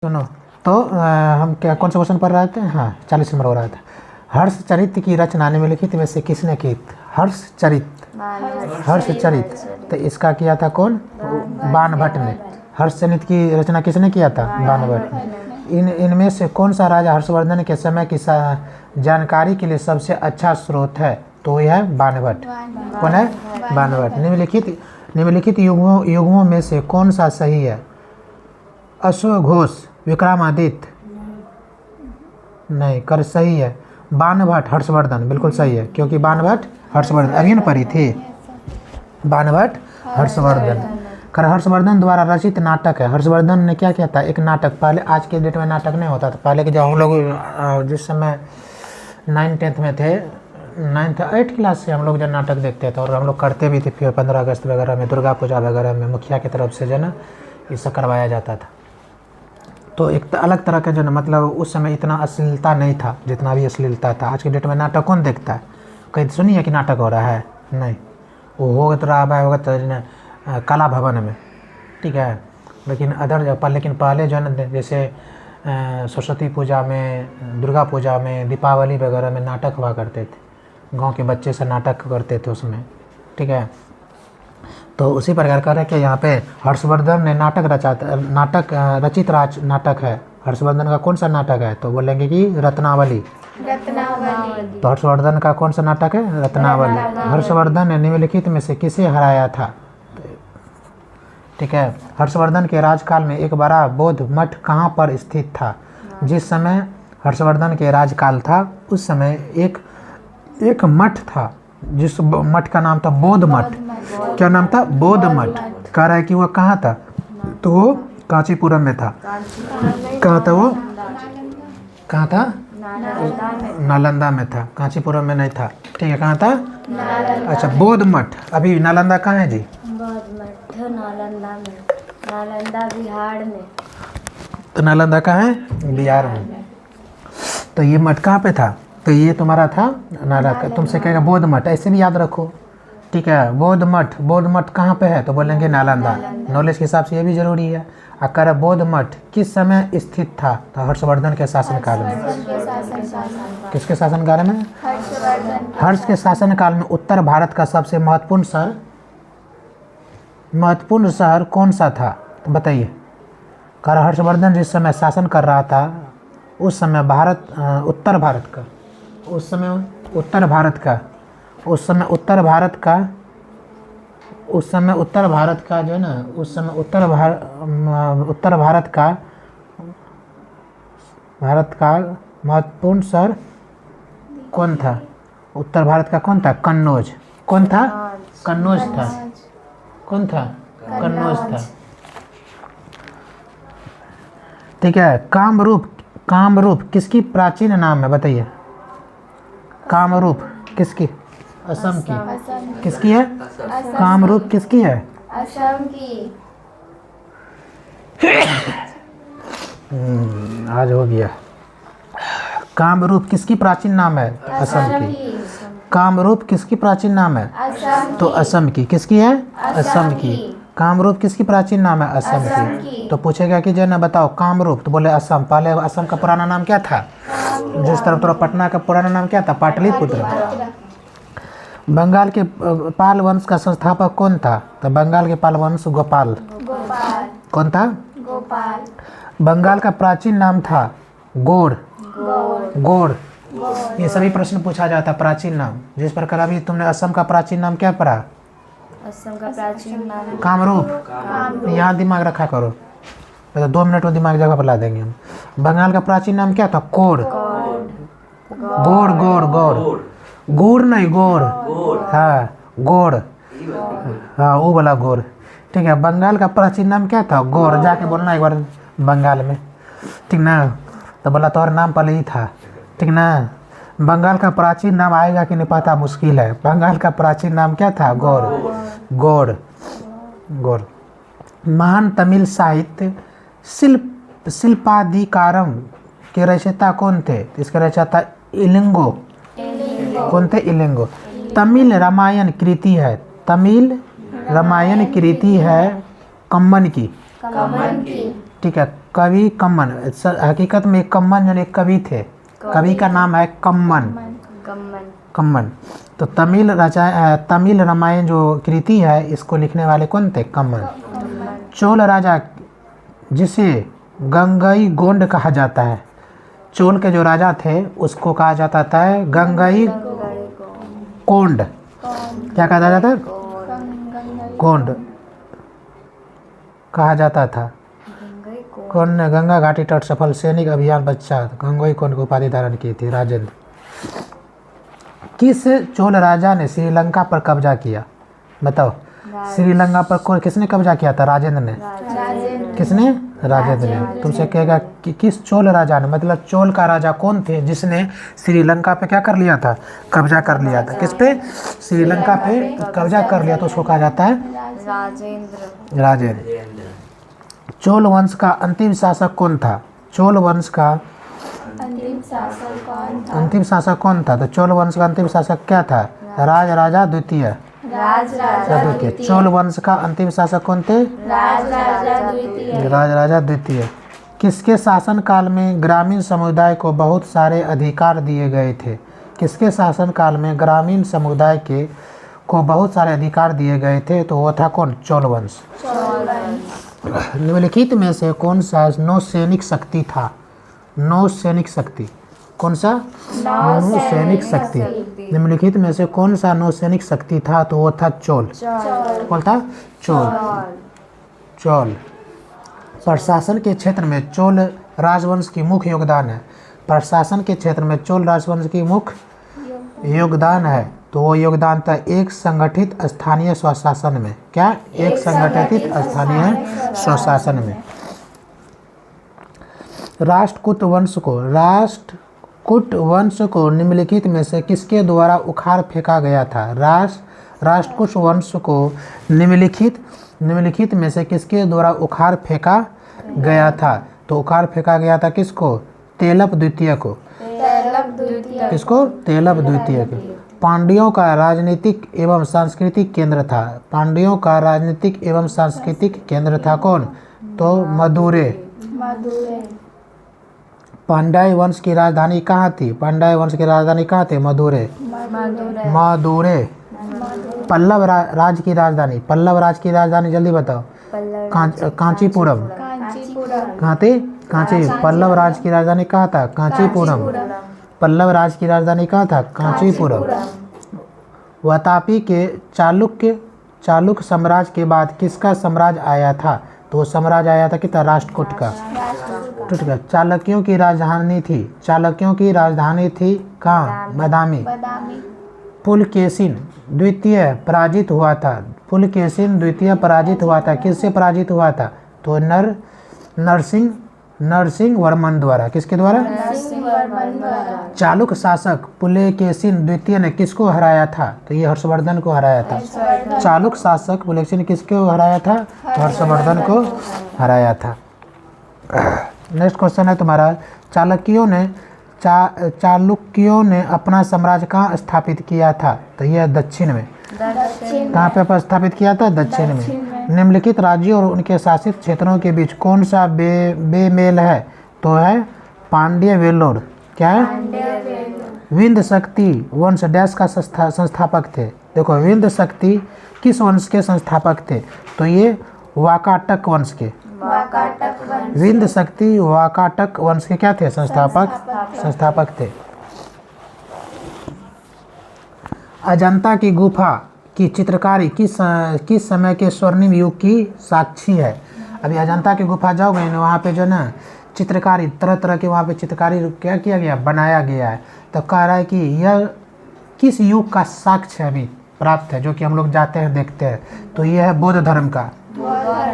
सुनो तो हम क्या कौन सा क्वेश्चन पढ़ रहे थे? हाँ 40 नंबर हो रहा था। हर्ष चरित की रचना निम्नलिखित में से किसने की? हर्ष चरित तो इसका किया था कौन? बाणभट्ट ने। हर्षचरित की रचना किसने किया था? बाणभट्ट ने। इनमें से कौन सा राजा हर्षवर्धन के समय की जानकारी के लिए सबसे अच्छा स्रोत है? तो यह है बाणभट्ट। कौन है? बाणभट्ट। निम्नलिखित युगों में से कौन सा सही है? अश्वघोष, विक्रमादित्य नहीं कर सही है। बाणभट्ट, हर्षवर्धन बिल्कुल सही है, क्योंकि बाणभट्ट हर्षवर्धन अभी न पढ़ी थी। बाणभट्ट हर्षवर्धन कर हर्षवर्धन द्वारा रचित नाटक है। हर्षवर्धन ने क्या किया था? एक नाटक। पहले आज के डेट में नाटक नहीं होता था। पहले के जब हम लोग जिस समय 9th-10th में थे, 9th-8th क्लास से हम लोग जो नाटक देखते थे और हम लोग करते भी थे। फिर 15 अगस्त वगैरह में, दुर्गा पूजा वगैरह में मुखिया की तरफ से जो ना ये सब करवाया जाता था। तो एक अलग तरह का जो ना मतलब उस समय इतना अश्लीलता नहीं था जितना भी अश्लीलता था। आज के डेट में नाटक कौन देखता है? कहीं सुनिए कि नाटक हो रहा है? नहीं। वो होगा तो रहा होगा तो कला भवन में, ठीक है। लेकिन लेकिन पहले जो है ना जैसे सरस्वती पूजा में, दुर्गा पूजा में, दीपावली वगैरह में नाटक हुआ करते थे। गांव के बच्चे से नाटक करते थे उसमें, ठीक है। तो उसी प्रकार का है कि यहाँ पे हर्षवर्धन ने नाटक रचित नाटक है। हर्षवर्धन का कौन सा नाटक है? तो बोलेंगे कि रत्नावली। तो हर्षवर्धन का कौन सा नाटक है? रत्नावली। हर्षवर्धन ने निम्नलिखित में से किसे हराया था? ठीक है। हर्षवर्धन के राजकाल में एक बड़ा बौद्ध मठ कहाँ पर स्थित था? जिस समय हर्षवर्धन के राजकाल था उस समय एक मठ था, जिस मठ का नाम था बौद्ध मठ। क्या नाम था? बौद्ध मठ। कह रहा है कि वह कहाँ था? तो वो कांचीपुरम में था। कहाँ था वो? कहाँ था? नालंदा में था, कांचीपुरम में नहीं था, ठीक है। कहाँ था? अच्छा, बौद्ध मठ। अभी नालंदा कहाँ है जी? बौद्ध मठ नालंदा में, नालंदा बिहार में। तो नालंदा कहाँ है? बिहार में। तो ये मठ कहाँ पे था? तो ये तुम्हारा था नालंदा। तुमसे कहेगा बौद्ध मठ, ऐसे भी याद रखो, ठीक है। बौद्ध मठ कहाँ पे है? तो बोलेंगे नालंदा। नॉलेज के हिसाब से ये भी जरूरी है। अगर बौद्ध मठ किस समय स्थित था? तो हर्षवर्धन के शासनकाल में। किसके शासनकाल में? हर्ष के शासनकाल में उत्तर भारत का सबसे महत्वपूर्ण शहर कौन सा था? तो बताइए। कर हर्षवर्धन जिस समय शासन कर रहा था उस समय उत्तर भारत का जो है ना, उस समय उत्तर भारत का महत्वपूर्ण शहर कौन था? उत्तर भारत का कौन था? कन्नौज। कौन था? कन्नौज था। कौन था? कन्नौज था, ठीक है। कामरूप किसकी प्राचीन नाम है? बताइए। कामरूप किसकी? असम की। किसकी है? कामरूप किसकी है? असम की। आज हो गया। कामरूप किसकी प्राचीन नाम है? असम की। कामरूप किसकी प्राचीन नाम है? तो असम की। किसकी है? असम की। कामरूप किसकी प्राचीन नाम है? असम की। तो पूछेगा कि जो ना बताओ कामरूप, तो बोले असम। पहले असम का पुराना नाम क्या था? जिस तरह थोड़ा पटना का पुराना नाम क्या था? पाटलिपुत्र। बंगाल के पाल वंश का संस्थापक कौन था? तो बंगाल के पाल वंश गोपाल। कौन था? गोपाल। बंगाल का प्राचीन नाम था गौड़। ये सभी प्रश्न पूछा जाता है, प्राचीन नाम। जिस प्रकार अभी तुमने असम का प्राचीन नाम क्या पढ़ा? असम का प्राचीन नाम कामरूप। यहाँ दिमाग रखा करो, तो 2 मिनट में दिमाग जगह पर ला देंगे हम। बंगाल का प्राचीन नाम क्या था? गौड़। गुड़ नहीं, गौड़। हाँ, गौड़। हाँ, वो वाला गौड़, ठीक है। बंगाल का प्राचीन नाम क्या था? गौड़। जाके बोलना एक बार बंगाल में, ठीक ना। तो बोला तो और नाम पहले ही था, ठीक ना। बंगाल का प्राचीन नाम आएगा कि नहीं पता मुश्किल है। बंगाल का प्राचीन नाम क्या था? गौड़। महान तमिल साहित्य शिल्पाधिकारम के रचयिता कौन थे? इसके रचयिता इलिंगो। कौन थे? इलिंगो। तमिल रामायण कृति है कम्मन की, ठीक है। कवि कम्मन। हकीकत में कम्मन जो एक कवि थे, कवि का नाम है कम्मन। कम्मन। कम्मन। तो तमिल रामायण जो कृति है इसको लिखने वाले कौन थे? कम्मन। चोल राजा जिसे गंगई गोंड कहा जाता है, चोल के जो राजा थे उसको कहा जाता था गंगई कोंड। क्या कहा जाता था? कोंड कहा जाता था। कौन ने गंगा घाटी तट सफल सैनिक अभियान बच्चा गंगोई कोंड को उपाधि धारण की थी? राजेंद्र। किस चोल राजा ने श्रीलंका पर कब्जा किया? बताओ। श्रीलंका पर किसने कब्जा किया था? राजेंद्र ने। किसने? राजेंद्र ने। तुमसे कहेगा कि किस चोल राजा ने, मतलब चोल का राजा कौन थे जिसने श्रीलंका पे क्या कर लिया था? कब्जा कर लिया था। किस पे? श्रीलंका पे कब्जा कर लिया तो उसको कहा जाता है राजेंद्र। राजेंद्र। चोल वंश का अंतिम शासक कौन था? चोल वंश का अंतिम शासक कौन था? तो चोल वंश का अंतिम शासक क्या था? राजा द्वितीय। द्वितीय। चोल वंश का अंतिम शासक कौन थे? राजा द्वितीय। किसके शासन काल में ग्रामीण समुदाय को बहुत सारे अधिकार दिए गए थे? किसके शासन काल में ग्रामीण समुदाय को बहुत सारे अधिकार दिए गए थे? तो वो था कौन? चोल वंश। निम्नलिखित में से कौन सा नौसैनिक शक्ति था? नौसैनिक शक्ति कौन सा? नौसैनिक शक्ति। निम्नलिखित में से कौन सा नौसैनिक शक्ति था? तो वो था चोल। कौन था? चोल। प्रशासन के क्षेत्र में चोल राजवंश की मुख्य योगदान है। प्रशासन के क्षेत्र में चोल राजवंश की मुख्य योगदान है। तो वो योगदान था एक संगठित स्थानीय स्वशासन में। क्या? एक संगठित स्थानीय स्वशासन में। राष्ट्रकूट वंश को निम्नलिखित में से किसके द्वारा उखाड़ फेंका गया था? राष्ट्रकूट वंश को निम्नलिखित में से किसके द्वारा उखाड़ फेंका गया था? तो उखाड़ फेंका गया था किसको? तेलप द्वितीय को। किसको? तेलप द्वितीय को। पांड्यों का राजनीतिक एवं सांस्कृतिक केंद्र था। पांड्यों का राजनीतिक एवं सांस्कृतिक केंद्र था कौन? तो मदुरै। पांड्य वंश की राजधानी कहाँ थी? पांड्य वंश की राजधानी कहाँ थी? मदुरै। पल्लव राज की राजधानी। पल्लव राज की राजधानी जल्दी बताओ। कांचीपुरम। कहाँ थी? कांची। पल्लव राज की राजधानी कहाँ था? कांचीपुरम। पल्लव राज की राजधानी कहाँ था? कांचीपुरम। वातापी के चालुक्य साम्राज्य के बाद किसका साम्राज्य आया था? तो साम्राज्य आया था कितना? राष्ट्रकूट का। चालुक्यों की राजधानी थी कहाँ? बादामी। पुलकेशिन द्वितीय पराजित हुआ था। पुलकेशिन द्वितीय पराजित हुआ था। किससे पराजित हुआ था? तो नरसिंह वर्मन द्वारा। किसके द्वारा? चालुक्य शासक पुलकेशिन द्वितीय ने किसको हराया था? तो ये हर्षवर्धन को हराया था। चालुक्य शासक पुलकेशिन किसको हराया था? तो हर्षवर्धन को हराया था। नेक्स्ट क्वेश्चन है तुम्हारा, चालुक्यों ने अपना साम्राज्य कहाँ स्थापित किया था? तो यह दक्षिण में। कहाँ पे स्थापित किया था? दक्षिण में। निम्नलिखित राज्यों और उनके शासित क्षेत्रों के बीच कौन सा बेमेल है? तो है पांड्य वेल्लोर। क्या है? विंध्य शक्ति वंश डैश का संस्थापक थे। देखो विंध्य शक्ति किस वंश के संस्थापक थे? तो ये वाकाटक वंश के। विंध्य शक्ति वाकाटक वंश के क्या थे? संस्थापक थे। अजंता की गुफा की चित्रकारी किस समय के स्वर्णिम युग की साक्षी है? अभी अजंता की गुफा जाओगे ना, वहाँ पे जो ना चित्रकारी तरह तरह के वहाँ पे चित्रकारी क्या किया गया? बनाया गया है। तो कह रहा है कि यह किस युग का साक्ष्य अभी प्राप्त है, जो कि हम लोग जाते हैं देखते हैं? तो यह है बौद्ध धर्म का।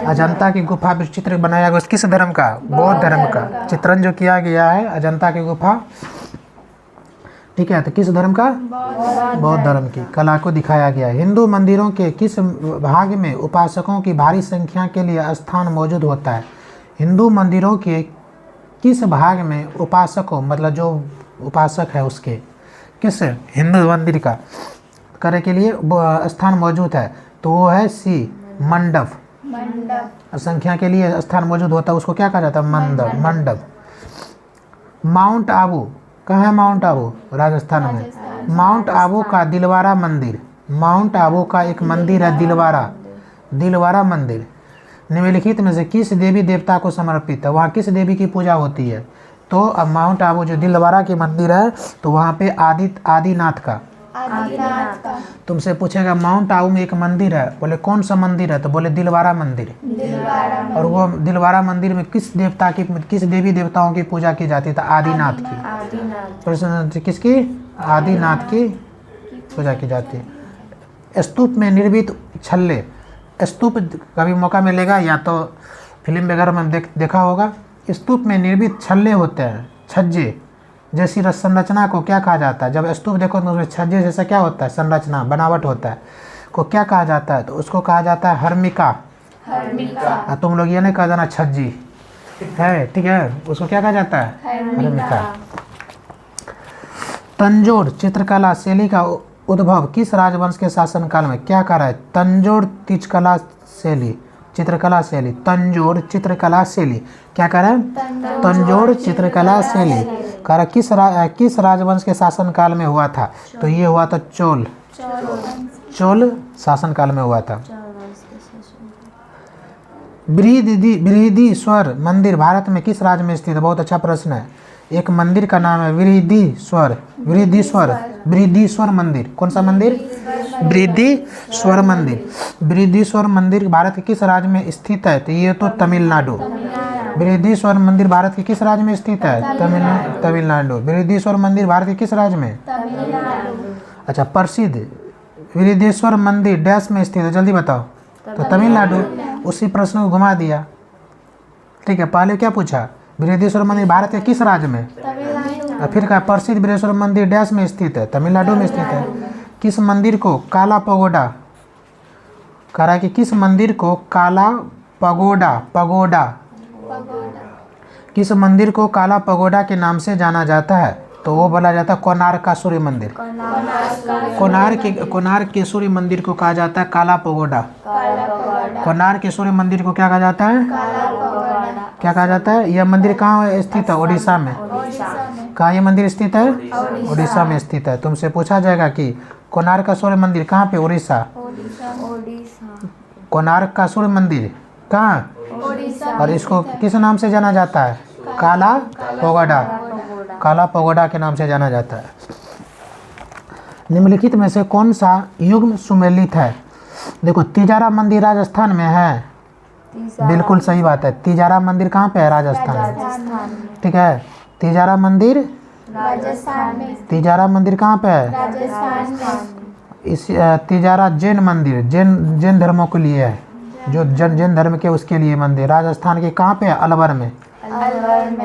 अजंता की गुफा पर चित्र बनाया गया किस धर्म का? बौद्ध धर्म का। चित्रण जो किया गया है अजंता की गुफा, ठीक है, तो किस धर्म का? बौद्ध धर्म की कला को दिखाया गया है। हिंदू मंदिरों के किस भाग में उपासकों की भारी संख्या के लिए स्थान मौजूद होता है? हिंदू मंदिरों के किस भाग में उपासकों, मतलब जो उपासक है उसके, किस हिंदू मंदिर का करने के लिए स्थान मौजूद है? तो वो है सी मंडप। मंडप। और संख्या के लिए स्थान मौजूद होता है उसको क्या कहा जाता है? मंडप। मंडप। माउंट आबू कहाँ है? माउंट आबू राजस्थान में। माउंट आबू का दिलवारा मंदिर, माउंट आबू का एक मंदिर है दिलवारा, दिलवारा मंदिर निम्नलिखित में से किस देवी देवता को समर्पित है? वहाँ किस देवी की पूजा होती है? तो अब माउंट आबू जो दिलवारा की मंदिर है तो वहाँ पे आदिनाथ का, आदिनाथ का। तुमसे पूछेगा माउंट आबू में एक मंदिर है, बोले कौन सा मंदिर है? तो बोले दिलवारा मंदिर। दिलवारा और वो दिलवारा मंदिर में किस देवता की, किस देवी देवताओं की पूजा की जाती है? तो आदिनाथ की। आदिनाथ। प्रश्न किसकी? आदिनाथ की पूजा की जाती है। स्तूप में निर्मित छल्ले, स्तूप कभी मौका मिलेगा या तो फिल्म वगैरह में देखा होगा। स्तूप में निर्मित छल्ले होते हैं, छज्जे जैसी संरचना को क्या कहा जाता है? जब स्तूप देखो तो उसमें छज्जे जैसा क्या होता है? संरचना, बनावट होता है, को क्या कहा जाता है? तो उसको कहा जाता है हर्मिका। हर्मिका। तुम लोग ये नहीं कहा जाना छज्जी है, ठीक है? उसको क्या कहा जाता है? हर्मिका। तंजौर चित्रकला शैली का उद्भव किस राजवंश के शासनकाल में? क्या कह रहा है? तंजौर चित्रकला शैली, चित्रकला शैली, तंजौर चित्रकला शैली, क्या कह रहा है? तंजौर चित्रकला शैली। कह रहा किस राजवंश के शासनकाल में हुआ था? तो ये हुआ था चोल शासनकाल में हुआ था। बृहदीश्वर मंदिर भारत में किस राज्य में स्थित है? बहुत अच्छा प्रश्न है। एक मंदिर का नाम है बृहदीश्वर मंदिर। कौन सा मंदिर? बृहदीश्वर मंदिर। बृहदीश्वर मंदिर भारत के किस राज्य में स्थित है? तो ये तो तमिलनाडु। बृहदीश्वर मंदिर भारत के किस राज्य में स्थित है? तमिलनाडु। बृहदीश्वर मंदिर भारत के किस राज्य में? अच्छा, प्रसिद्ध बृहदीश्वर मंदिर डैश में स्थित है? जल्दी बताओ। तो तमिलनाडु। उसी प्रश्न को घुमा दिया, ठीक है। पहले क्या पूछा? बृहदीश्वर मंदिर भारत के किस राज्य में? और फिर कहा प्रसिद्ध बृहदीश्वर मंदिर डैश में स्थित है? तमिलनाडु में स्थित है। किस मंदिर को काला पगोडा, कह रहा है कि किस मंदिर को काला पगोडा किस मंदिर को काला पगोडा के नाम से जाना जाता है? तो वो बोला जाता है कोणार्क का सूर्य मंदिर। कोणार्क के सूर्य मंदिर को कहा जाता है काला पगोडा। कोणार्क के सूर्य मंदिर को क्या कहा जाता है? क्या कहा जाता है? यह मंदिर कहाँ स्थित है? उड़ीसा में। कहाँ ये मंदिर स्थित है? उड़ीसा में स्थित है। तुमसे पूछा जाएगा कि कोणार्क का सूर्य मंदिर कहाँ पे? उड़ीसा। कोणार्क का सूर्य मंदिर कहाँ? और इसको किस नाम से जाना जाता है? काला पगोडा। काला पगोडा के नाम से जाना जाता है। निम्नलिखित में से कौन सा युग्म सुमेलित है? देखो, तिजारा मंदिर राजस्थान में है, बिल्कुल सही बात है। तिजारा मंदिर कहाँ पे है? राजस्थान में, ठीक है। तिजारा मंदिर राजस्थान में। तिजारा मंदिर कहाँ पे है? राजस्थान में। इस तिजारा जैन मंदिर, जैन धर्मों के लिए है, जो जैन धर्म के उसके लिए मंदिर। राजस्थान के कहाँ पे है? अलवर में।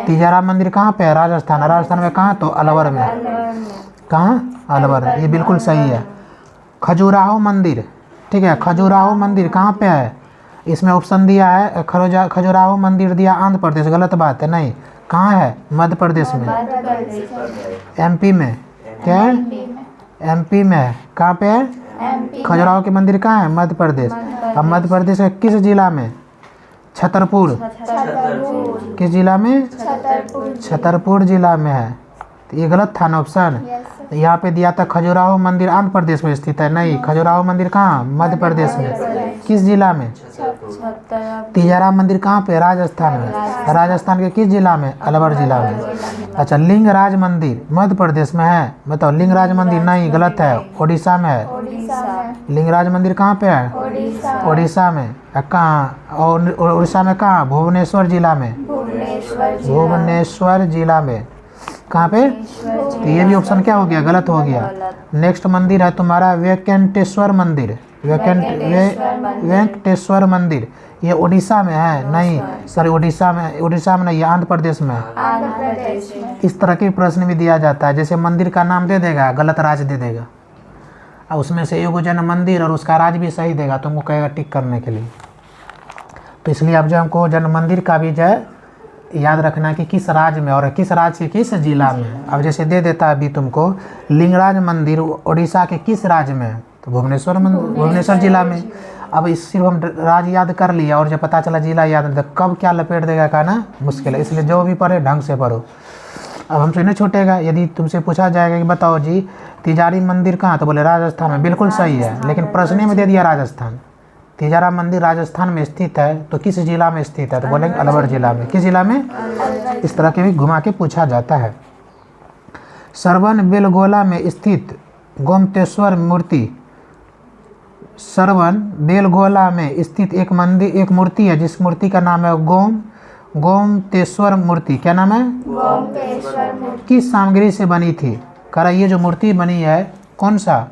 तिजारा मंदिर कहाँ पे है? राजस्थान में कहाँ? तो अलवर में। कहाँ? अलवर। ये बिल्कुल सही है। खजुराहो मंदिर, ठीक है। खजुराहो मंदिर कहाँ पे है? इसमें ऑप्शन दिया है खजुराहो मंदिर दिया आंध्र प्रदेश, गलत बात है। नहीं, कहाँ है? मध्य प्रदेश में, एमपी में। क्या है? एमपी में है। कहाँ पे है? खजुराहो के मंदिर कहाँ है? मध्य प्रदेश। अब मध्य प्रदेश के किस जिला में? छतरपुर। किस जिला में? छतरपुर जिला में है। तो ये गलत था ना ऑप्शन। यहाँ पे दिया था खजुराहो मंदिर आंध्र प्रदेश में स्थित है। नहीं, खजुराहो मंदिर कहाँ? मध्य प्रदेश में। किस जिला में? तिजारा मंदिर कहाँ पे? राजस्थान में। राजस्थान के किस जिला में? अलवर जिला में। अच्छा, लिंगराज मंदिर मध्य प्रदेश में है? बताओ। लिंगराज मंदिर नहीं, गलत है, उड़ीसा में है। लिंगराज मंदिर कहाँ पे है? उड़ीसा में। कहाँ? और उड़ीसा में कहाँ? भुवनेश्वर जिला में। भुवनेश्वर जिला में। कहाँ पे? तो ये भी ऑप्शन क्या हो गया? गलत हो गया। नेक्स्ट मंदिर है तुम्हारा वेंकटेश्वर मंदिर। वेंकटेश्वर मंदिर, ये उड़ीसा में है? नहीं सॉरी, उड़ीसा में नहीं, ये आंध्र प्रदेश में है। इस तरह के प्रश्न भी दिया जाता है, जैसे मंदिर का नाम दे देगा, गलत राज्य दे देगा, और उसमें से एगो जन मंदिर और उसका राज्य भी सही देगा, तुमको कहेगा टिक करने के लिए। तो इसलिए अब जो हमको जन मंदिर का भी जो है याद रखना कि किस राज्य में और किस राज्य के किस जिला में। अब जैसे दे देता अभी तुमको, लिंगराज मंदिर उड़ीसा के किस राज्य में? तो भुवनेश्वर जिला में। अब इस सिर्फ हम राज्य याद कर लिया और जब पता चला जिला याद नहीं, तो कब क्या लपेट देगा कहना मुश्किल है। इसलिए जो भी पढ़े ढंग से पढ़ो। अब हमसे नहीं छूटेगा। यदि तुमसे पूछा जाएगा कि बताओ जी तिजारी मंदिर कहाँ, तो बोले राजस्थान में, बिल्कुल सही है, लेकिन प्रश्न में दे दिया राजस्थान। तिजारा मंदिर राजस्थान में स्थित है, तो किस जिला में स्थित है, तो बोलेंगे अलवर जिला में। किस जिला में? इस तरह के भी घुमा के पूछा जाता है। सरवन बेलगोला में स्थित गोमतेश्वर मूर्ति, सरवन बेलगोला में स्थित एक मंदिर, एक मूर्ति है जिस मूर्ति का नाम है गोमतेश्वर मूर्ति। क्या नाम है? गोमतेश्वर मूर्ति। किस सामग्री से बनी थी? कह रहा ये जो मूर्ति बनी है कौन सा?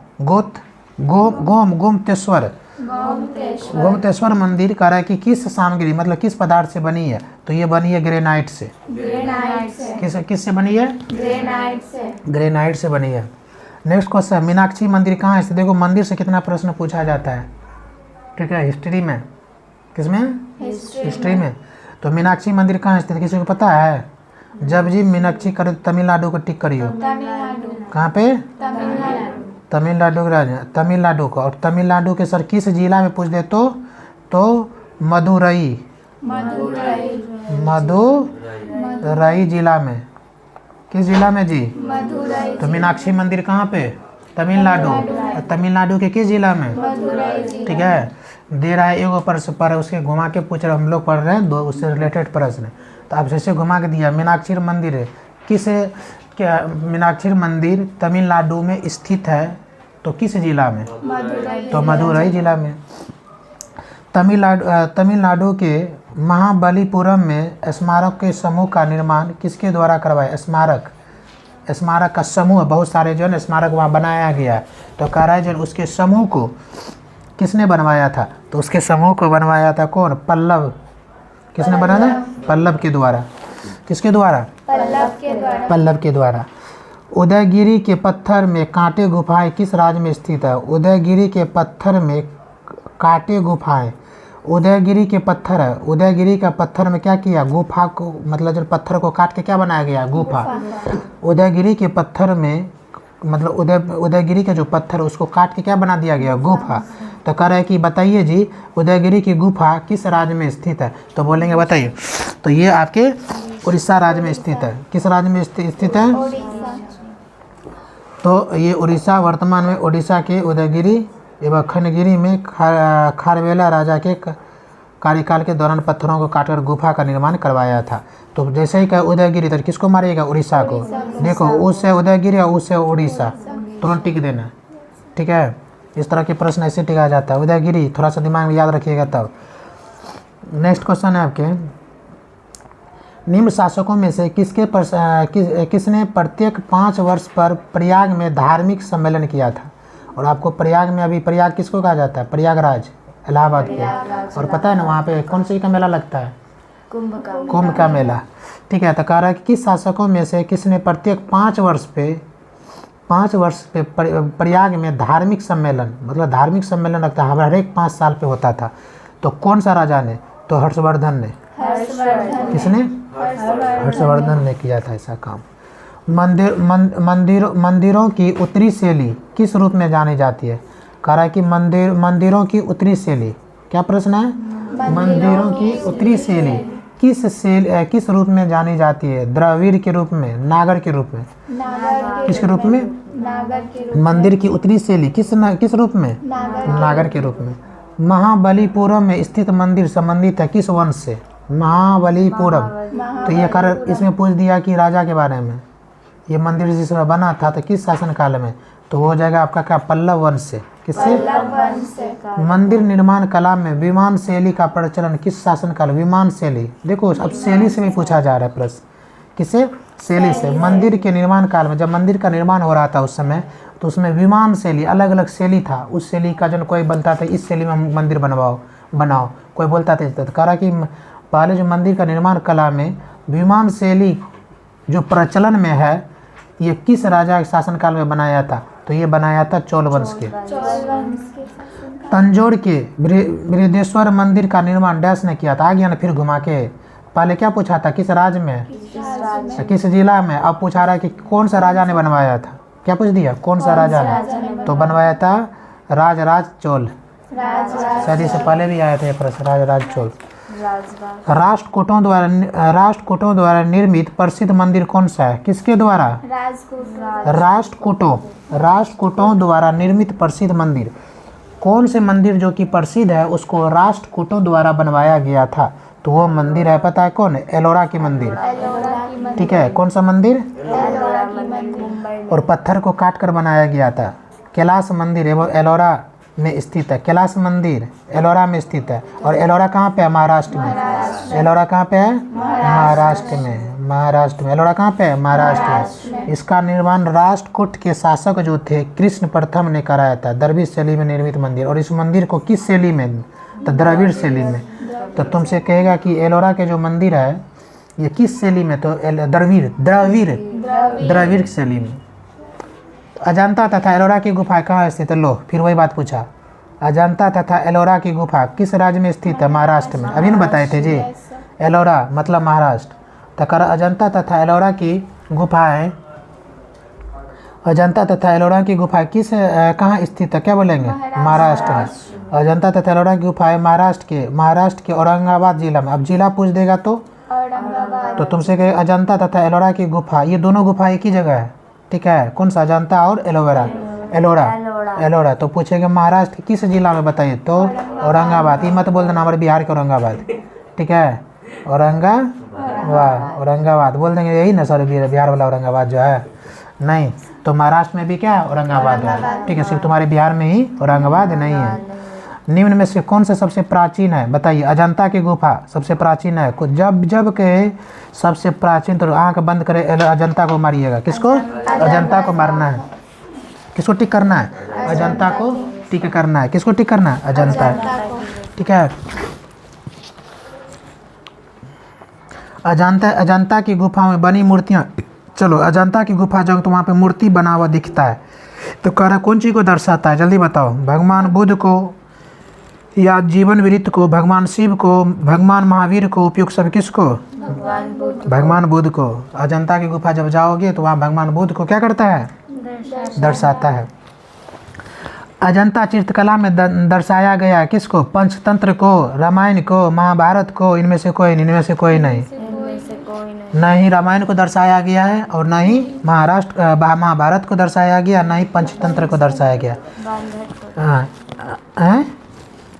गोमतेश्वर गोमतेश्वर मंदिर। कह रहा है कि किस सामग्री मतलब किस पदार्थ से बनी है, तो ये बनी है ग्रेनाइट से। किस से बनी है? ग्रेनाइट से बनी है। नेक्स्ट क्वेश्चन, मीनाक्षी मंदिर कहाँ है? देखो मंदिर से कितना प्रश्न पूछा जाता है, ठीक है, हिस्ट्री में। किसमें? हिस्ट्री में। तो मीनाक्षी मंदिर कहाँ स्थित, किसी को पता है? जब जी मीनाक्षी करो तमिलनाडु को टिक करियो। कहाँ पे? तमिलनाडु को। और तमिलनाडु के सर किस जिला में पूछ दे तो मदुरई जिला में। किस जिला में जी? मदुरई। तो मीनाक्षी मंदिर कहाँ पे? तमिलनाडु के किस जिला में? ठीक है, दे रहा है एगो प्रश्न पर उसके घुमा के पूछ रहे, हम लोग पढ़ रहे हैं दो उससे रिलेटेड प्रश्न। तो आप जैसे घुमा के दिया, मीनाक्षी मंदिर है किस, क्या मीनाक्षी मंदिर तमिलनाडु में स्थित है, तो किस जिला में? तो मदुरई जिला में। तमिलनाडु के महाबलीपुरम में स्मारक के समूह का निर्माण किसके द्वारा करवाया? स्मारक का समूह, बहुत सारे जो है स्मारक वहाँ बनाया गया है। तो कह रहा है जो उसके समूह को किसने बनवाया था? तो उसके समूह को बनवाया था कौन? पल्लव। किसने बनाया था? पल्लव के द्वारा। किसके द्वारा? पल्लव के द्वारा। उदयगिरी के पत्थर में कांटे गुफाएं किस राज्य में स्थित है? उदयगिरी के पत्थर में कांटे गुफाएं, उदयगिरी के पत्थर है, उदयगिरी का पत्थर में क्या किया? गुफा को, मतलब जो पत्थर को काट के क्या बनाया गया? गुफा। उदयगिरी के पत्थर में मतलब उदयगिरी का जो पत्थर उसको काट के क्या बना दिया गया? गुफा। तो कह रहा है कि बताइए जी उदयगिरी की गुफा किस राज्य में स्थित है? तो बोलेंगे बताइए, तो ये आपके उड़ीसा राज्य में स्थित है। किस राज्य में स्थित है? तो ये उड़ीसा, वर्तमान में उड़ीसा के उदयगिरी एवं खंडगिरी में खारवेला राजा के कार्यकाल के दौरान पत्थरों को काटकर गुफा का निर्माण करवाया था। तो जैसे ही कहा उदयगिरी, तो किसको मारिएगा? उड़ीसा को। देखो उससे उदयगिरी और उससे उड़ीसा, तुरंत टिक देना, ठीक है। इस तरह के प्रश्न ऐसे टिका जाता है। उदयगिरी थोड़ा सा दिमाग में याद रखिएगा तब। नेक्स्ट क्वेश्चन है आपके, निम्न शासकों में से किसने प्रत्येक 5 वर्ष पर प्रयाग में धार्मिक सम्मेलन किया था? और आपको प्रयाग में, अभी प्रयाग किसको कहा जाता है? प्रयागराज, इलाहाबाद को। और पता है ना वहाँ पे कौन सी का मेला लगता है? कुंभ का मेला, ठीक है। तो कह रहा है कि किस शासकों में से किसने प्रत्येक 5 वर्ष पे प्रयाग में धार्मिक सम्मेलन, मतलब धार्मिक सम्मेलन लगता है, हर एक 5 साल पे होता था। तो कौन सा राजा ने? तो हर्षवर्धन ने। किसने? हर्षवर्धन ने किया था ऐसा काम। मंदिरों की उत्तरी शैली किस रूप में जानी जाती है? कह रहा है कि मंदिरों की उत्तरी शैली, क्या प्रश्न है? मंदिरों की उत्तरी शैली किस रूप में जानी जाती है? द्रविड़ के रूप में, नागर के रूप में? किसके रूप में? मंदिर की उत्तरी शैली किस रूप में? नागर के रूप में। महाबलीपुरम में स्थित मंदिर संबंधित है किस वंश से? महाबलीपुरम। तो ये कर इसमें पूछ दिया कि राजा के बारे में, ये मंदिर जिसमें बना था तो किस शासन काल में? तो वो जगह आपका क्या? पल्लव वंश से। किससे? मंदिर निर्माण कला में विमान शैली का प्रचलन किस शासन काल? विमान शैली। देखो अब शैली से भी पूछा जा रहा है प्रश्न। किससे? शैली से। मंदिर के निर्माण काल में, जब मंदिर का निर्माण हो रहा था उस समय, तो उसमें विमान शैली, अलग अलग शैली था। उस शैली का जन कोई बोलता था इस शैली में मंदिर बनाओ, कोई बोलता था। तो कह रहा कि पहले जो मंदिर का निर्माण कला में विमान शैली जो प्रचलन में है, ये किस राजा के शासनकाल में बनाया था? तो ये बनाया था चोल वंश के। तंजौर के बृहदेश्वर मंदिर का निर्माण डैश ने किया था? आ गया ना फिर घुमा के। पहले क्या पूछा था? किस राज्य में, किस जिला में? अब पूछा रहा है कि कौन सा राजा ने बनवाया था। क्या पूछ दिया? कौन सा राजा ने? तो बनवाया था राजराज चोल। शायद इससे पहले भी आया था ये प्रश्न, राजराज चोल। राजवाड़। राष्ट्रकूटों द्वारा निर्मित प्रसिद्ध मंदिर कौन सा है? किसके द्वारा? राष्ट्रकूटों द्वारा निर्मित प्रसिद्ध मंदिर। कौन से मंदिर जो कि प्रसिद्ध है उसको राष्ट्रकूटों द्वारा बनवाया गया था? तो वो मंदिर है, पता है कौन? एलोरा की मंदिर। ठीक है, कौन सा मंदिर? मुंबई और पत्थर को काट कर बनाया गया था। कैलाश मंदिर है वो एलोरा में स्थित है। कैलाश मंदिर एलोरा में स्थित है। और एलोरा कहाँ पे है? महाराष्ट्र में। एलोरा कहाँ पे है? महाराष्ट्र में। एलोरा कहाँ पे है? महाराष्ट्र में। इसका निर्माण राष्ट्रकूट के शासक जो थे कृष्ण प्रथम ने कराया था। द्रविड़ शैली में निर्मित मंदिर। और इस मंदिर को किस शैली में? तो द्रविड़ शैली में। तो तुमसे कहेगा कि एलोरा के जो मंदिर है ये किस शैली में? तो द्रविड़ शैली में। अजंता तथा एलोरा की गुफा कहाँ स्थित है? लो फिर वही बात पूछा। अजंता तथा एलोरा की गुफा किस राज्य में स्थित है? महाराष्ट्र में। अभी न बताए थे जी, एलोरा मतलब महाराष्ट्र। तो अजंता तथा एलोरा की गुफाएं, अजंता तथा एलोरा की गुफा किस कहाँ स्थित है? क्या बोलेंगे? महाराष्ट्र में। अजंता तथा एलोरा की गुफाएं महाराष्ट्र के औरंगाबाद जिला में। अब जिला पूछ देगा तो तुमसे कहे अजंता तथा एलोरा की गुफा, ये दोनों गुफा एक ही जगह है। ठीक है, कौन सा? अजंता और एलोरा। तो पूछेगा महाराष्ट्र किस जिला में बताइए? तो औरंगाबाद। ये मत बोल देना हमारे बिहार के औरंगाबाद। ठीक है, औरंगाबाद बोल देंगे यही ना सर, बिहार वाला औरंगाबाद जो है। नहीं, तो महाराष्ट्र में भी क्या है? औरंगाबाद है। ठीक है, सिर्फ तुम्हारे बिहार में ही औरंगाबाद नहीं है। निम्न में से कौन से सबसे प्राचीन है? बताइए। अजंता की गुफा सबसे प्राचीन है। जब कहे सबसे प्राचीन तो आंख बंद करे अजंता को मारिएगा। किसको? अजंता को मारना है। किसको टिक करना है? अजंता को टिक करना है। किसको टिक करना है? अजंता। ठीक है, अजंता की गुफा में बनी मूर्तियाँ। चलो, अजंता की गुफा जब तो वहाँ पे मूर्ति बना हुआ दिखता है तो कह रहा कौन चीज़ को दर्शाता है? जल्दी बताओ। भगवान बुद्ध को या जीवन वृत्त को, भगवान शिव को, भगवान महावीर को, उपयुक्त सब किसको? भगवान बुद्ध को। अजंता की गुफा जब जाओगे तो वहाँ भगवान बुद्ध को क्या करता है? दर्शाता है। अजंता चित्रकला में दर्शाया गया किसको? पंचतंत्र को, रामायण को, महाभारत को। इनमें से कोई नहीं। नहीं रामायण को दर्शाया गया है और न ही महाभारत को दर्शाया गया, न ही पंचतंत्र को दर्शाया गया।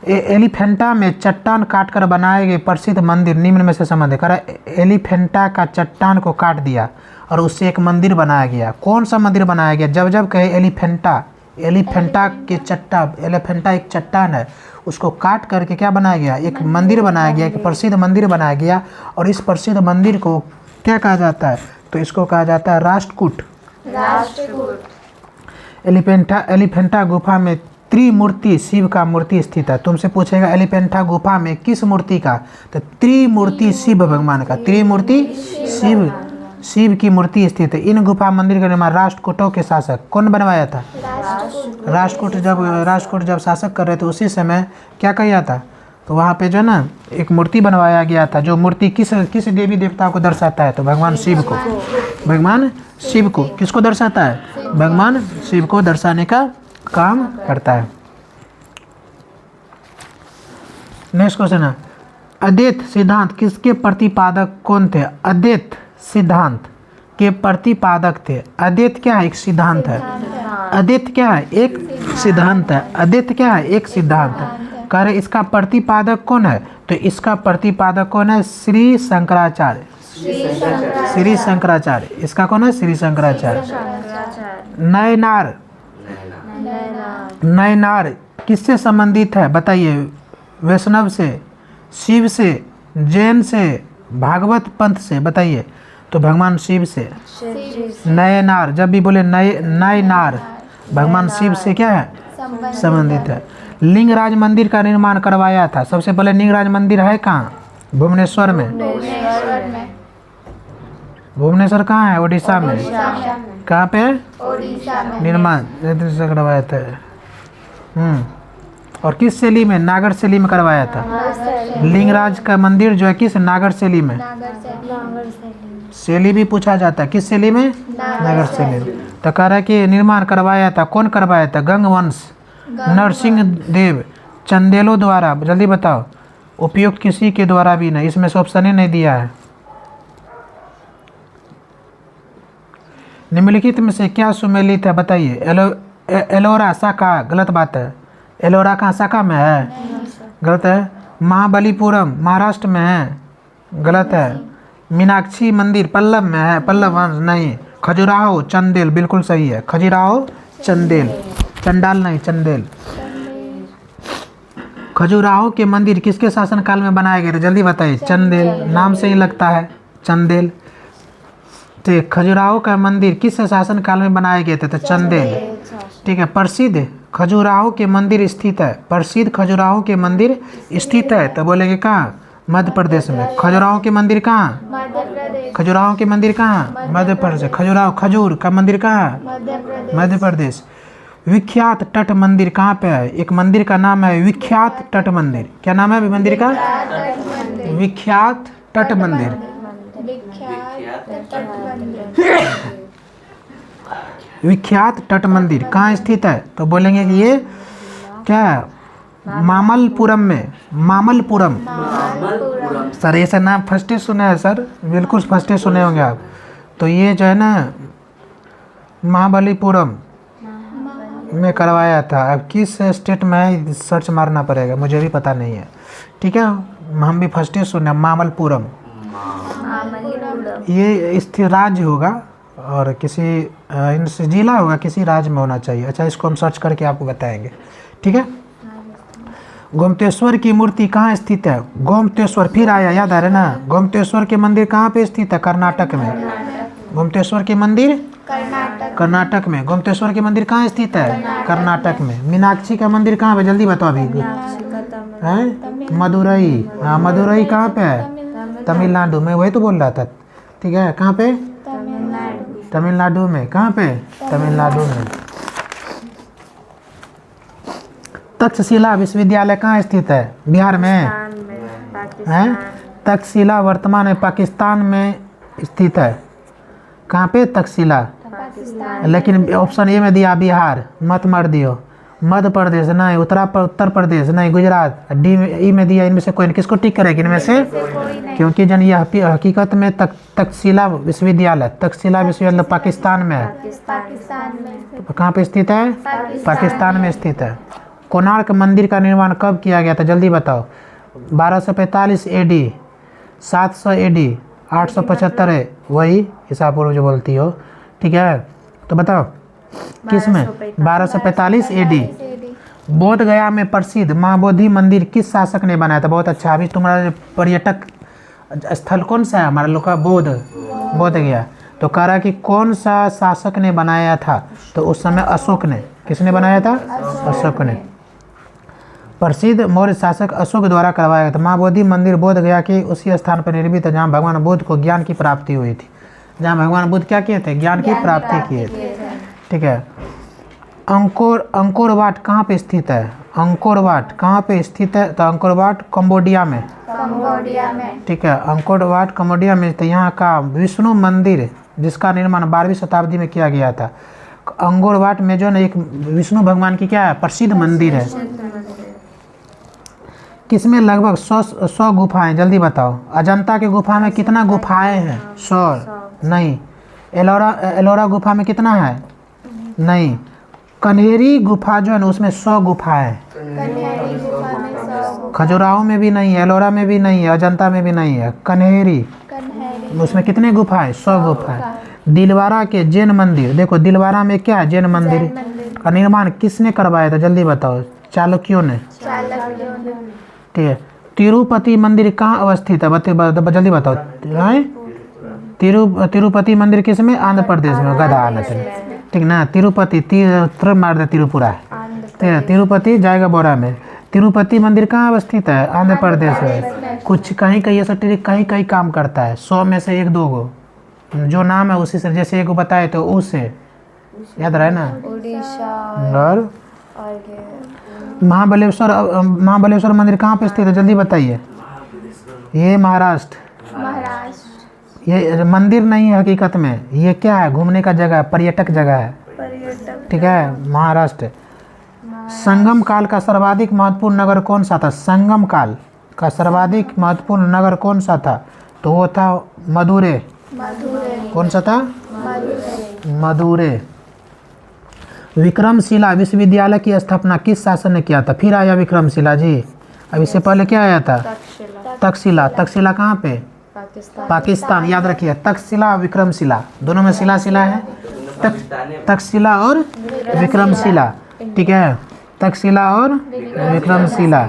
एलिफेंटा में चट्टान काटकर बनाए गए प्रसिद्ध मंदिर निम्न में से संबंधित। एलिफेंटा का चट्टान को काट दिया और उससे एक मंदिर बनाया गया। कौन सा मंदिर बनाया गया? जब कहे एलिफेंटा एक चट्टान है, उसको काट करके क्या बनाया गया? एक मंदिर बनाया गया, एक प्रसिद्ध मंदिर बनाया गया। और इस प्रसिद्ध मंदिर को क्या कहा जाता है? तो इसको कहा जाता है राष्ट्रकूट। एलिफेंटा गुफा में त्रिमूर्ति शिव का मूर्ति स्थित है। तुमसे पूछेगा एलिफेंटा गुफा में किस मूर्ति का? तो त्रिमूर्ति शिव भगवान का। त्रिमूर्ति शिव की मूर्ति स्थित है। इन गुफा मंदिर का निर्माण राष्ट्रकूटों के शासक कौन बनवाया था? राष्ट्रकूट जब शासक कर रहे थे उसी समय क्या किया था? तो वहाँ पे जो ना एक मूर्ति बनवाया गया था। जो मूर्ति किस देवी देवता को दर्शाता है? तो भगवान शिव को। भगवान शिव को किसको दर्शाता है? भगवान शिव को दर्शाने का काम करता है। नेक्स्ट क्वेश्चन है, अद्वैत सिद्धांत किसके प्रतिपादक कौन थे? अद्वैत सिद्धांत के प्रतिपादक थे। अद्वैत क्या है? एक सिद्धांत है। अद्वैत क्या है? एक सिद्धांत है। अद्वैत क्या है? एक सिद्धांत है। कह रहे इसका प्रतिपादक कौन है? तो इसका प्रतिपादक कौन है? श्री शंकराचार्य। श्री शंकराचार्य। इसका कौन है? श्री शंकराचार्य। नयनार किससे संबंधित है? बताइए। वैष्णव से, शिव से, जैन से, भागवत पंथ से। बताइए। तो भगवान शिव से। नयनार जब भी बोले नयनार भगवान शिव से क्या है? संबंधित है। लिंगराज मंदिर का निर्माण करवाया था। सबसे पहले लिंगराज मंदिर है कहाँ? भुवनेश्वर में। भुवनेश्वर कहाँ है? उड़ीसा में। कहाँ पे? निर्माण करवाया था। और किस शैली में? नागर शैली में करवाया था। लिंगराज का मंदिर जो है किस? नागर शैली में। शैली भी पूछा जाता है। किस शैली में? नागर शैली में। तो कह रहा है कि निर्माण करवाया था। कौन करवाया था? गंगवंश नरसिंह देव चंदेलों द्वारा, जल्दी बताओ, उपयुक्त किसी के द्वारा भी नहीं, इसमें से ऑप्शन ही नहीं दिया है। निम्नलिखित में से क्या सुमेलित है बताइए। एलोरा शाखा, गलत बात है। एलोरा कहाँ शाखा में है, गलत है। महाबलीपुरम महाराष्ट्र में है, गलत है। मीनाक्षी मंदिर पल्लव में है, पल्लव वंश नहीं। खजुराहो चंदेल, बिल्कुल सही है। खजुराहो चंदेल, चंडाल नहीं, चंदेल। खजुराहो के मंदिर किसके शासनकाल में बनाए गए थे, जल्दी बताइए। चंदेल, नाम से ही लगता है चंदेल। तो खजुराहो का मंदिर किस शासनकाल में बनाए गए थे, तो चंदेल। ठीक है। प्रसिद्ध खजुराहो के मंदिर स्थित है, प्रसिद्ध खजुराहो के मंदिर स्थित है, तो बोलेंगे कहाँ, मध्य प्रदेश में। खजुराहो के मंदिर कहाँ, खजुराहो के मंदिर कहाँ, मध्य प्रदेश। खजुराहो, खजूर का मंदिर कहाँ, मध्य प्रदेश। विख्यात तट मंदिर कहाँ पे है, एक मंदिर का नाम है विख्यात तट मंदिर। क्या नाम है मंदिर का, विख्यात तट मंदिर। विख्यात तट मंदिर कहाँ स्थित है, तो बोलेंगे कि ये क्या है, मामल्लपुरम में। मामल्लपुरम, सर ऐसा नाम फर्स्ट ही सुने हैं सर, बिल्कुल फर्स्ट ही सुने होंगे आप। तो ये जो है ना महाबलीपुरम में करवाया था। अब किस स्टेट में है सर्च मारना पड़ेगा, मुझे भी पता नहीं है। ठीक है, हम भी फर्स्ट ही सुने मामल्लपुरम। ये स्थित राज्य होगा और किसी जिला होगा, किसी राज्य में होना चाहिए। अच्छा, इसको हम सर्च करके आपको बताएंगे। ठीक है। गोमतेश्वर की मूर्ति कहाँ स्थित है, गोमतेश्वर, फिर आया, याद आ रहा है ना। गोमतेश्वर के मंदिर कहाँ पे स्थित है, कर्नाटक में। गोमतेश्वर के मंदिर कर्नाटक में। गोमतेश्वर के मंदिर कहाँ स्थित है, कर्नाटक में। मीनाक्षी का मंदिर कहाँ पे, जल्दी बताओ अभी। है मदुरई, हाँ मदुरई कहाँ पे है, तमिलनाडु में, वही तो बोल रहा था। ठीक है, कहाँ पे, तमिलनाडु में। कहाँ पे, तमिलनाडु में। तक्षशिला विश्वविद्यालय कहाँ स्थित है, बिहार में है। तक्षशिला वर्तमान में पाकिस्तान में स्थित है। कहाँ पे, तक्षशिला। लेकिन ऑप्शन ए में दिया बिहार, मत मार दियो। मध्य प्रदेश नहीं, उत्तर प्रदेश नहीं, गुजरात। डी ई में दिया, इनमें से कोई, किसको टिक करेगी इनमें से, क्योंकि जन यह हकीकत में तक्षशिला विश्वविद्यालय, तक्षशिला विश्वविद्यालय पाकिस्तान में है। तो कहाँ पे स्थित है, पाकिस्तान में स्थित है। कोणार्क मंदिर का निर्माण कब किया गया था, जल्दी बताओ। 1245 AD, 700 AD, 875 है, वही हिसाब पूर्व जो बोलती हो। ठीक है, तो बताओ किस में, 1245 AD। बोध गया में प्रसिद्ध महाबोधि मंदिर किस शासक ने बनाया था, बहुत अच्छा। अभी तुम्हारा पर्यटक स्थल कौन सा है हमारा लोग का, बोध गया। तो कह रहा कि कौन सा शासक ने बनाया था, तो उस समय अशोक ने। किसने बनाया था, अशोक ने। प्रसिद्ध मौर्य शासक अशोक द्वारा करवाया गया था। महाबोधि मंदिर बोध गया के उसी स्थान पर निर्मित है जहाँ भगवान बुद्ध को ज्ञान की प्राप्ति हुई थी। जहाँ भगवान बुद्ध क्या किए थे, ज्ञान की प्राप्ति किए थे। ठीक है। अंकोर वाट कहाँ पे स्थित है, अंकोर वाट कहाँ पे स्थित है, तो अंकोर वाट कंबोडिया में। ठीक है, अंकोर वाट कंबोडिया में। तो यहाँ का विष्णु मंदिर जिसका निर्माण 12वीं शताब्दी में किया गया था। अंकोर वाट में जो है एक विष्णु भगवान की क्या है, प्रसिद्ध मंदिर है। किसमें लगभग 100 गुफाएं, जल्दी बताओ। अजंता के गुफा में कितना गुफाएं हैं, 100 नहीं। एलोरा गुफा में कितना है, नहीं। कन्हेरी गुफा जो है ना उसमें 100 गुफाएं हैं। खजुराहो में भी नहीं है, एलोरा में भी नहीं है, अजंता में भी नहीं है। कन्हेरी उसमें कितने गुफाएं, 100 गुफाएं। दिलवारा के जैन मंदिर, देखो दिलवारा में क्या है, जैन मंदिर का निर्माण किसने करवाया था, जल्दी बताओ। चालुक्यों ने। ठीक है। तिरुपति मंदिर कहाँ अवस्थित है, जल्दी बताओ। तिरुपति मंदिर किस में, आंध्र प्रदेश में। गधा हालत है, ठीक ना। तिरुपति मार दे, तिरुपुरा है। तिरुपति जाएगा बोरा में। तिरुपति मंदिर कहाँ अवस्थित है, आंध्र प्रदेश में। कुछ कहीं कहीं ऐसा कहीं काम करता है। 100 में से 1-2 गो जो नाम है उसी से, जैसे एक बताए तो उससे याद रहे ना। और महाबलेश्वर मंदिर कहाँ पे स्थित है, जल्दी बताइए। ये महाराष्ट्र। ये मंदिर नहीं है हकीकत में, ये क्या है, घूमने का जगह है, पर्यटक जगह है। ठीक है, महाराष्ट्र। संगम काल का सर्वाधिक महत्वपूर्ण नगर कौन सा था? संगम काल का सर्वाधिक महत्वपूर्ण नगर कौन सा था? तो वो था मदुरै। कौन सा था? मदुरै। विक्रमशिला विश्वविद्यालय की स्थापना किस शासन ने किया था? फिर आया विक्रमशिला जी। अब इससे पहले क्या आया था? तक्षशिला। तक्षशिला कहाँ पे? पाकिस्तान। याद रखिए, तक्षशिला और विक्रमशिला दोनों में शिला शिला है। तक्षशिला और विक्रमशिला, ठीक है। तक्षशिला और विक्रमशिला।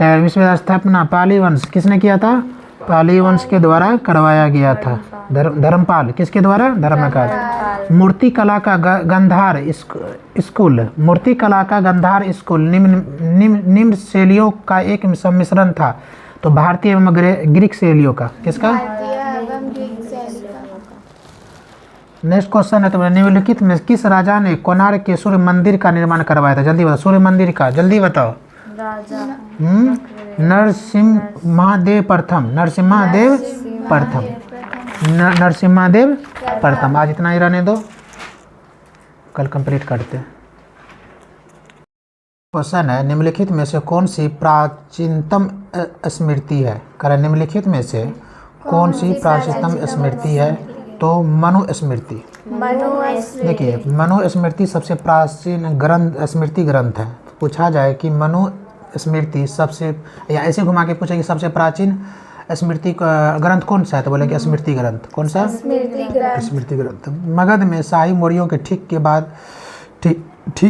विश्व स्थापना पाली वंश किसने किया था? पाली वंश के द्वारा करवाया गया था। धर्मपाल। किसके द्वारा? धर्मपाल। मूर्ति कला का गंधार स्कूल। मूर्ति कला का गंधार स्कूल निम्न शैलियों का एक सम्मिश्रण था। तो भारतीय एवं ग्रीक शैलियों का। किसका? नेक्स्ट क्वेश्चन है तुम्हारे, निम्नलिखित में किस राजा ने कोणार्क के सूर्य मंदिर का निर्माण करवाया था? जल्दी बताओ, सूर्य मंदिर का जल्दी बताओ। नरसिम्हादेव प्रथम। नरसिम्हादेव प्रथम। नरसिम्हादेव प्रथम। आज इतना ही रहने दो, कल कंप्लीट करते हैं। क्वेश्चन है, निम्नलिखित में से कौन सी प्राचीनतम स्मृति है? करें, निम्नलिखित में से कौन सी प्राचीनतम स्मृति है? तो मनुस्मृति। देखिए, मनुस्मृति सबसे प्राचीन ग्रंथ, स्मृति ग्रंथ है। पूछा जाए कि मनुस्मृति सबसे, या ऐसे घुमा के पूछे कि सबसे प्राचीन स्मृति ग्रंथ कौन सा है? तो बोलेंगे स्मृति ग्रंथ। कौन सा? स्मृति ग्रंथ। मगध में शाही मौर्यों के ठीक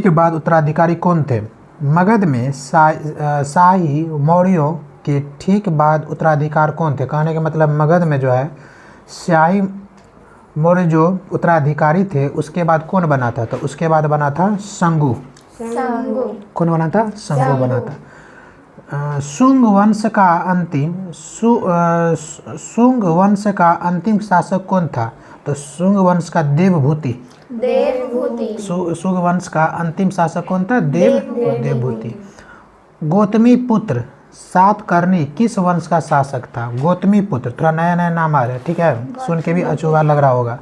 बाद उत्तराधिकारी कौन थे? मगध में शाही मौर्यों के ठीक बाद उत्तराधिकार कौन थे? कहने का मतलब मगध में जो है शाही मौर्य जो उत्तराधिकारी थे, उसके बाद कौन बना था? तो उसके बाद बना था शंगु। कौन बना था? शंगु बना था। शुंग वंश का अंतिम शासक कौन था? तो शुंग वंश का देवभूति। शुंग वंश का अंतिम शासक कौन था? देवभूति। गौतमी पुत्र सातकर्णी किस वंश का शासक था? गौतमी पुत्र, थोड़ा नया नया नाम आ रहा है, ठीक है, सुन के भी अचूबा लग रहा होगा।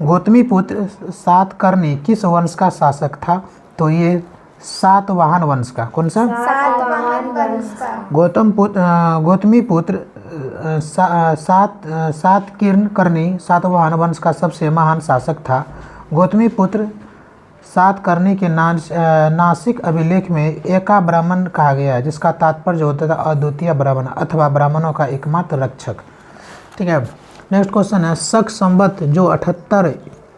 गौतमी पुत्र सातकर्णी किस वंश का शासक था? तो ये सातवाहन वंश का। कौन सा? गौतमी पुत्र सातकर्णी सातवाहन वंश का सबसे महान शासक था। गौतमी पुत्र सातकर्णी के नासिक अभिलेख में एका ब्राह्मण कहा गया है, जिसका तात्पर्य होता था अद्वितीय ब्राह्मण अथवा ब्राह्मणों का एकमात्र रक्षक, ठीक है। नेक्स्ट क्वेश्चन है, शक संवत जो 78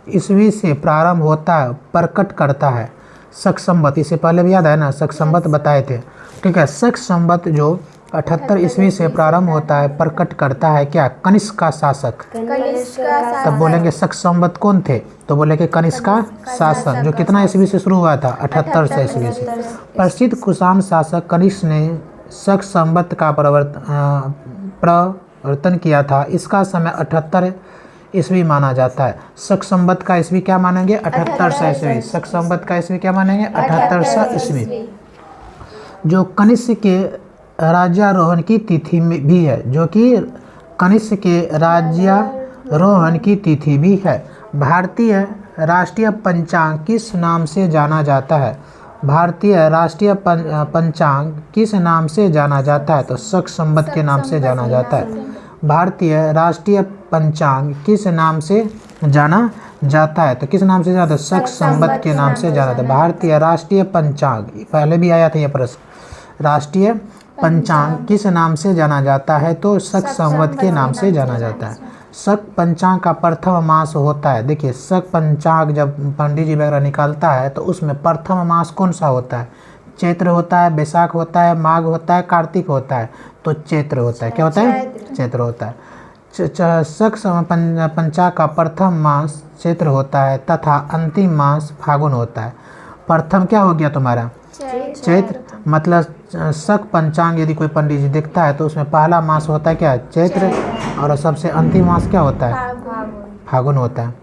ईस्वी से प्रारंभ होता है प्रकट करता है। शक संवत, इससे पहले भी याद है ना, शक संवत बताए थे, ठीक है। शक संवत जो 78 ईस्वी से प्रारंभ होता है प्रकट करता है क्या? कनिष्क का शासक। तब बोलेंगे शक संवत कौन थे? तो बोलेंगे कनिष्क का शासन, जो कितना ईस्वी से शुरू हुआ था? 78 से ईस्वी से। प्रसिद्ध कुषाण शासक कनिष्क ने शक संवत का प्रवर्तन किया था। इसका समय 78 ईस्वी माना जाता है। शक संवत का ईस्वी क्या मानेंगे? 78 ईस्वी। शक संवत का ईस्वी क्या मानेंगे? 78 ईस्वी। जो कनिष्क के राज्यारोहण की तिथि में भी है, जो कि कनिष्क के राज्यारोहण की तिथि भी है। भारतीय राष्ट्रीय पंचांग किस नाम से जाना जाता है? भारतीय राष्ट्रीय पंचांग किस नाम से जाना जाता है? तो शक संवत के नाम से जाना जाता है। भारतीय राष्ट्रीय पंचांग किस नाम से जाना जाता है? तो किस नाम से जाता है? शक संवत के नाम से जाना जाता है। भारतीय राष्ट्रीय पंचांग, पहले भी आया था ये प्रश्न। राष्ट्रीय पंचांग किस नाम से जाना जाता है? तो शक संवत के नाम से जाना जाता है। शक पंचांग का प्रथम मास होता है। देखिए, शक पंचांग जब पंडित जी वगैरह निकालता है तो उसमें प्रथम मास कौन सा होता है? चैत्र होता है, बैसाख होता है, माघ होता है, कार्तिक होता है। तो चैत्र होता है। क्या होता है? चैत्र होता है। शक पंचांग का प्रथम मास चैत्र होता है तथा अंतिम मास फागुन होता है। प्रथम क्या हो गया तुम्हारा? चैत्र। मतलब शक पंचांग यदि कोई पंडित जी देखता है तो उसमें पहला मास होता है क्या? चैत्र। और सबसे अंतिम मास क्या होता है? फागुन होता है।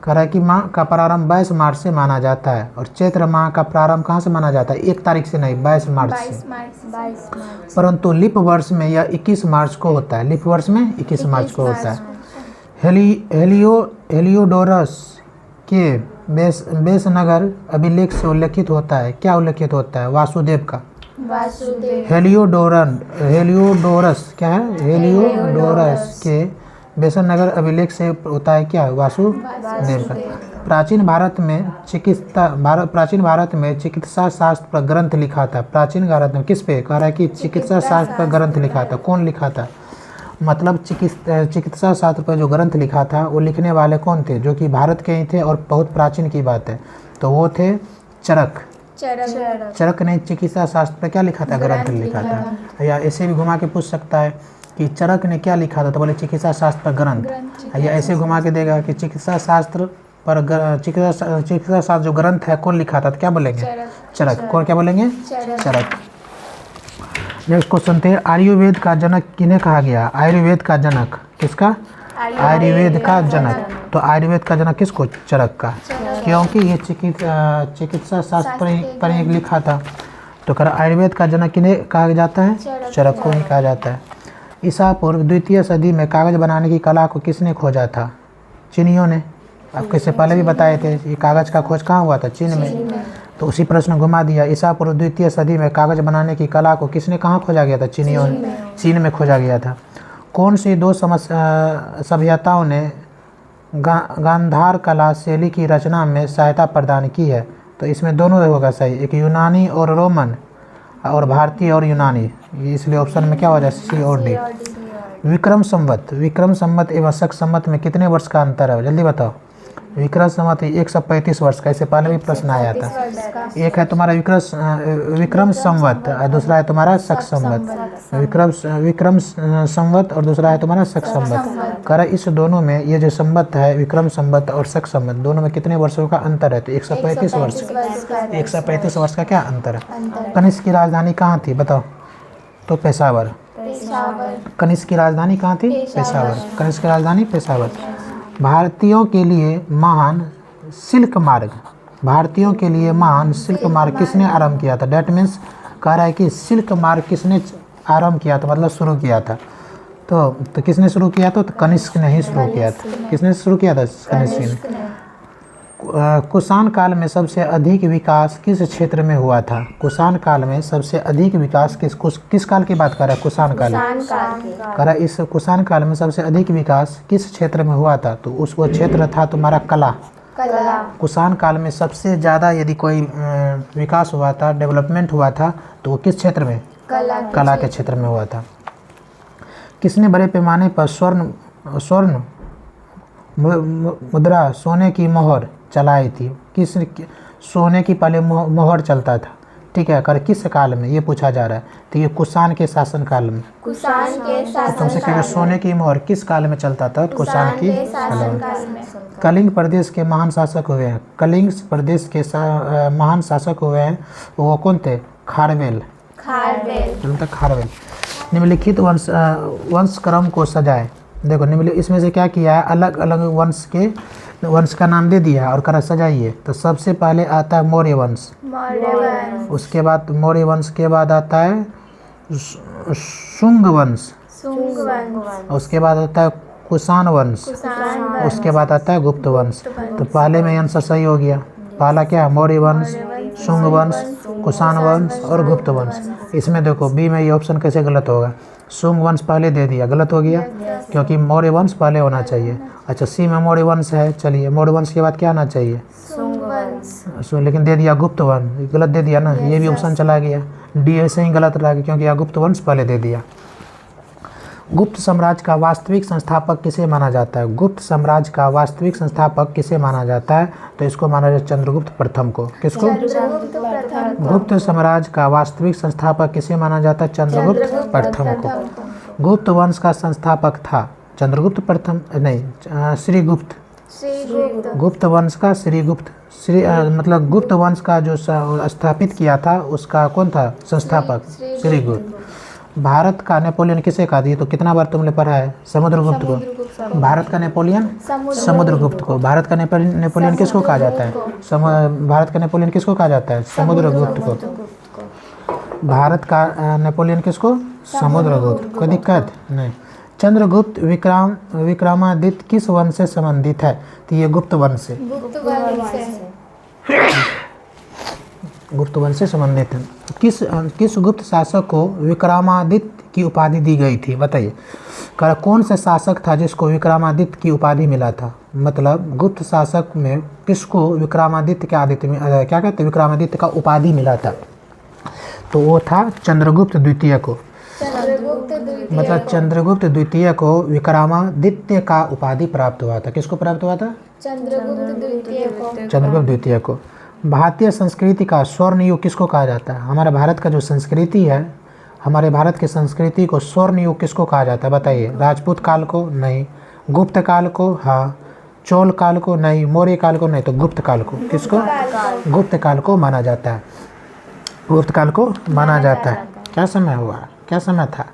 कह रहा है कि माह का प्रारंभ 22 मार्च से माना जाता है और चैत्र माह का प्रारंभ कहाँ से माना जाता है? 1 तारीख से नहीं, 22 मार्च से। परंतु लीप वर्ष में यह 21 मार्च को होता है। लीप वर्ष में 21 मार्च को होता है। हेलियोडोरस के बेसनगर अभिलेख से उल्लेखित होता है, क्या उल्लेखित होता है? वासुदेव का। वासुदेव। हेलियोडोरस क्या है? हेलियोडोरस के बेसनगर अभिलेख से होता है क्या? वासुदेव का। प्राचीन भारत में चिकित्सा शास्त्र पर ग्रंथ लिखा था। प्राचीन भारत में किस पे? कह रहा है कि चिकित्सा शास्त्र पर ग्रंथ लिखा था। कौन लिखा था? मतलब चिकित्सा शास्त्र पर जो ग्रंथ लिखा था वो लिखने वाले कौन थे? जो कि भारत के ही थे और बहुत प्राचीन की बात है। तो वो थे चरक। चरक ने चिकित्सा शास्त्र पर क्या लिखा था? ग्रंथ लिखा था। या ऐसे भी घुमा के पूछ सकता है कि चरक ने क्या लिखा था, तो बोले चिकित्सा शास्त्र पर ग्रंथ। या ऐसे घुमा के देगा कि चिकित्सा शास्त्र पर चिकित्सा शास्त्र जो ग्रंथ है कौन लिखा था, तो क्या बोलेंगे? चरक। कौन क्या बोलेंगे? चरक। नेक्स्ट क्वेश्चन थे, आयुर्वेद का जनक किन्हें कहा गया? आयुर्वेद का जनक किसका? आयुर्वेद का जनक। तो आयुर्वेद का जनक किसको? चरक का, क्योंकि ये चिकित्सा शास्त्र पर ही लिखा था। तो कर आयुर्वेद का जनक किन्हें कहा जाता है? चरक को ही कहा जाता है। ईसा पूर्व 2वीं सदी में कागज बनाने की कला को किसने खोजा था? चीनियों ने। आपके से पहले भी बताए थे ये कागज का खोज कहाँ हुआ था? चीन में। तो उसी प्रश्न घुमा दिया। ईसा पूर्व 2वीं सदी में कागज बनाने की कला को किसने कहाँ खोजा गया था? चीनियों ने। चीन में खोजा गया था। कौन सी दो सभ्यताओं ने गांधार कला शैली की रचना में सहायता प्रदान की है? तो इसमें दोनों होगा सही, एक यूनानी और रोमन, और भारतीय और यूनानी। इसलिए ऑप्शन में क्या हो जाए? सी और डी। विक्रम संवत एवं शक संवत में कितने वर्ष का अंतर है? जल्दी बताओ। विक्रम संवत 135 वर्ष का। इससे पहले भी प्रश्न आया था। एक है तुम्हारा विक्रम संवत और दूसरा है तुम्हारा शक संवत। विक्रम संवत और दूसरा है तुम्हारा शक संवत। कह रहा इस दोनों में ये जो संवत है विक्रम संवत और शक संवत, दोनों में कितने वर्षों का अंतर है? तो 135 वर्ष। 135 वर्ष का क्या अंतर है? कनिष्क की राजधानी कहाँ थी बताओ? तो पेशावर। कनिष्क की राजधानी कहाँ थी? पेशावर। कनिष्क की राजधानी पेशावर। भारतीयों के लिए महान सिल्क मार्ग किसने आरंभ किया था? डेट मीन्स कह रहा है कि सिल्क मार्ग किसने आरंभ किया था, मतलब शुरू किया था। तो किसने शुरू किया था? तो कनिष्क ने ही शुरू किया था। किसने शुरू किया था? कनिष्क ने। कुषाण काल में सबसे अधिक विकास किस क्षेत्र में हुआ था? कुषाण काल में सबसे अधिक विकास किस काल की बात कर रहा है? कुषाण काल। कह रहा इस कुषाण काल में सबसे अधिक विकास किस क्षेत्र में हुआ था? तो वो क्षेत्र था तुम्हारा कला। कुषाण काल में सबसे ज़्यादा यदि कोई विकास हुआ था, डेवलपमेंट हुआ था, तो वो किस क्षेत्र में? कला के क्षेत्र में हुआ था। किसने बड़े पैमाने पर स्वर्ण मुद्रा सोने की मोहर चलाई थी? किस सोने की पहले मोहर चलता था, ठीक है, कर किस काल में ये पूछा जा रहा है? तो ये कुषाण के शासन काल में। तुमसे कहेगा सोने की मोहर किस काल में चलता था? कुषाण की काल में। कलिंग प्रदेश के महान शासक हुए हैं। कलिंग प्रदेश के महान शासक हुए हैं वो कौन थे? खारवेल। निम्नलिखित वंश क्रम को सजाए। देखो निम्नलिखित इसमें से क्या किया है? अलग अलग वंश का नाम दे दिया और करा सजाइए। तो सबसे पहले आता है मौर्य वंश। उसके बाद मौर्य वंश के बाद आता है शुंग वंश। उसके बाद आता है कुषाण वंश। उसके बाद आता है गुप्त वंश। तो पहले में आंसर सही हो गया। पहला क्या? मौर्य वंश, शुंग वंश, कुषाण वंश और गुप्त वंश। इसमें देखो बी में ये ऑप्शन कैसे गलत होगा? शुंग वंश पहले दे दिया, गलत हो गया, क्योंकि मौर्य वंश पहले होना चाहिए। अच्छा सी में मौर्य वंश है, चलिए मौर्य वंश के बाद क्या आना चाहिए? लेकिन दे दिया गुप्त वंश, गलत दे दिया ना, ये भी ऑप्शन चला गया। डी ऐसे ही गलत रहा क्योंकि यह गुप्त वंश पहले दे दिया। गुप्त साम्राज्य का वास्तविक संस्थापक किसे माना जाता है? गुप्त साम्राज्य का वास्तविक संस्थापक किसे माना जाता है? तो इसको माना जाता है चंद्रगुप्त प्रथम को। किसको? गुप्त साम्राज्य का वास्तविक संस्थापक किसे माना जाता है? चंद्रगुप्त प्रथम को। गुप्त वंश का संस्थापक था चंद्रगुप्त प्रथम नहीं, श्रीगुप्त। गुप्त वंश का श्रीगुप्त, मतलब गुप्त वंश का जो स्थापित किया था उसका कौन था संस्थापक? श्रीगुप्त। भारत का नेपोलियन किसे कहा? ये तो कितना बार तुमने पढ़ा है, समुद्रगुप्त को। भारत का नेपोलियन समुद्रगुप्त को। भारत का नेपोलियन किसको कहा जाता है? भारत का नेपोलियन किसको कहा जाता है? समुद्रगुप्त को। भारत का नेपोलियन किसको? समुद्रगुप्त। कोई दिक्कत नहीं। चंद्रगुप्त विक्रमादित्य किस वंश से संबंधित है? तो ये गुप्त वंश से, गुप्त वंश से। गुप्त वंश से संबंधित है। किस गुप्त शासक को विक्रमादित्य की उपाधि दी गई थी? बताइए। कौन सा शासक था जिसको विक्रमादित्य की उपाधि मिला था? मतलब गुप्त शासक में किसको विक्रमादित्य के क्या कहते हैं, विक्रमादित्य का उपाधि मिला था? तो वो था चंद्रगुप्त द्वितीय को। चंद्रगुप्त द्वितीय मतलब चंद्रगुप्त द्वितीय को विक्रमादित्य का उपाधि प्राप्त हुआ था। किसको प्राप्त हुआ था? चंद्रगुप्त द्वितीय को। चंद्रगुप्त द्वितीय को। भारतीय संस्कृति का स्वर्ण युग किसको कहा जाता है? हमारे भारत का जो संस्कृति है, हमारे भारत की संस्कृति को स्वर्ण युग किसको कहा जाता है? बताइए। राजपूत काल को? नहीं। गुप्त काल को? हाँ। चोल काल को? नहीं। मौर्य काल को? नहीं। तो गुप्त काल को। किसको? गुप्त काल को माना जाता है। गुप्त काल को माना जाता है। क्या समय हुआ? क्या समय था?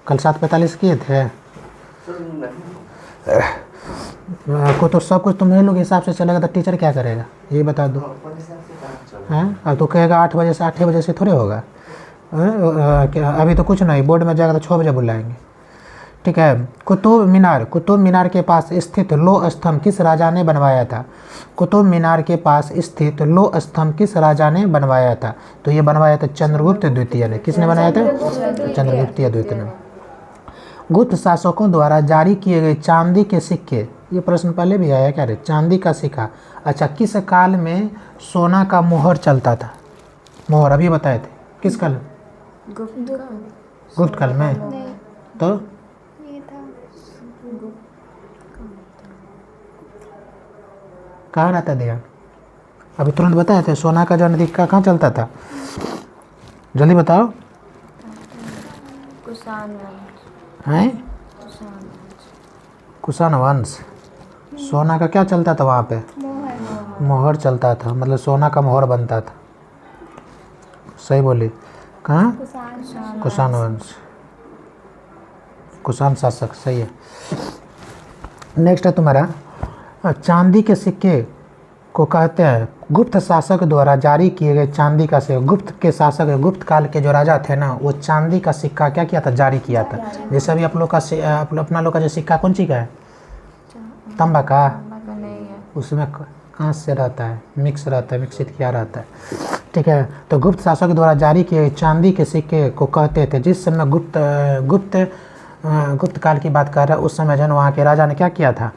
कल 7:45 किए थे को। तो सब कुछ तुम्हें लोग हिसाब से चलेगा तो टीचर क्या करेगा ये बता दो। हैं? अब तो कहेगा 8 बजे से 8 बजे से थोड़े होगा। अभी तो कुछ नहीं, बोर्ड में जाएगा तो 6 बजे बुलाएंगे। ठीक है। कुतुब मीनार के पास स्थित लौह स्तंभ किस राजा ने बनवाया था? कुतुब मीनार के पास स्थित लौह स्तंभ किस राजा ने बनवाया था? तो ये बनवाया था चंद्रगुप्त द्वितीय ने। किसने बनाया था? चंद्रगुप्त द्वितीय ने। गुप्त शासकों द्वारा जारी किए गए चांदी के सिक्के, ये प्रश्न पहले भी आया क्या रे? चांदी का सिक्का। अच्छा, किस काल में सोना का मोहर चलता था? मोहर अभी बताए थे। किस काल? गुप्त काल में। तो ये था कहाँ रहता दिया? अभी तुरंत बताए थे। सोना का जो नदी का कहाँ चलता था? जल्दी बताओ। हैं? कुषाण वंश। सोना का क्या चलता था वहाँ पे? मोहर चलता था। मतलब सोना का मोहर बनता था। सही बोली। कहाँ? कुषाण वंश। कुषाण शासक। सही है। नेक्स्ट है तुम्हारा, चांदी के सिक्के को कहते हैं गुप्त शासक द्वारा जारी किए गए चांदी का सिक्का। गुप्त के शासक, गुप्त काल के जो राजा थे ना, वो चांदी का सिक्का क्या किया था? जारी किया था। जैसे अभी आप लोग का अपना लोग का जो सिक्का कौन सी का है? तांबा का। उसमें कांच से रहता है, मिक्स रहता है, मिक्सित किया रहता है। ठीक है। तो गुप्त शासक द्वारा जारी किए चांदी के सिक्के को कहते थे। जिस समय गुप्त काल की बात कर रहा है, उस समय जो वहाँ के राजा ने क्या किया था?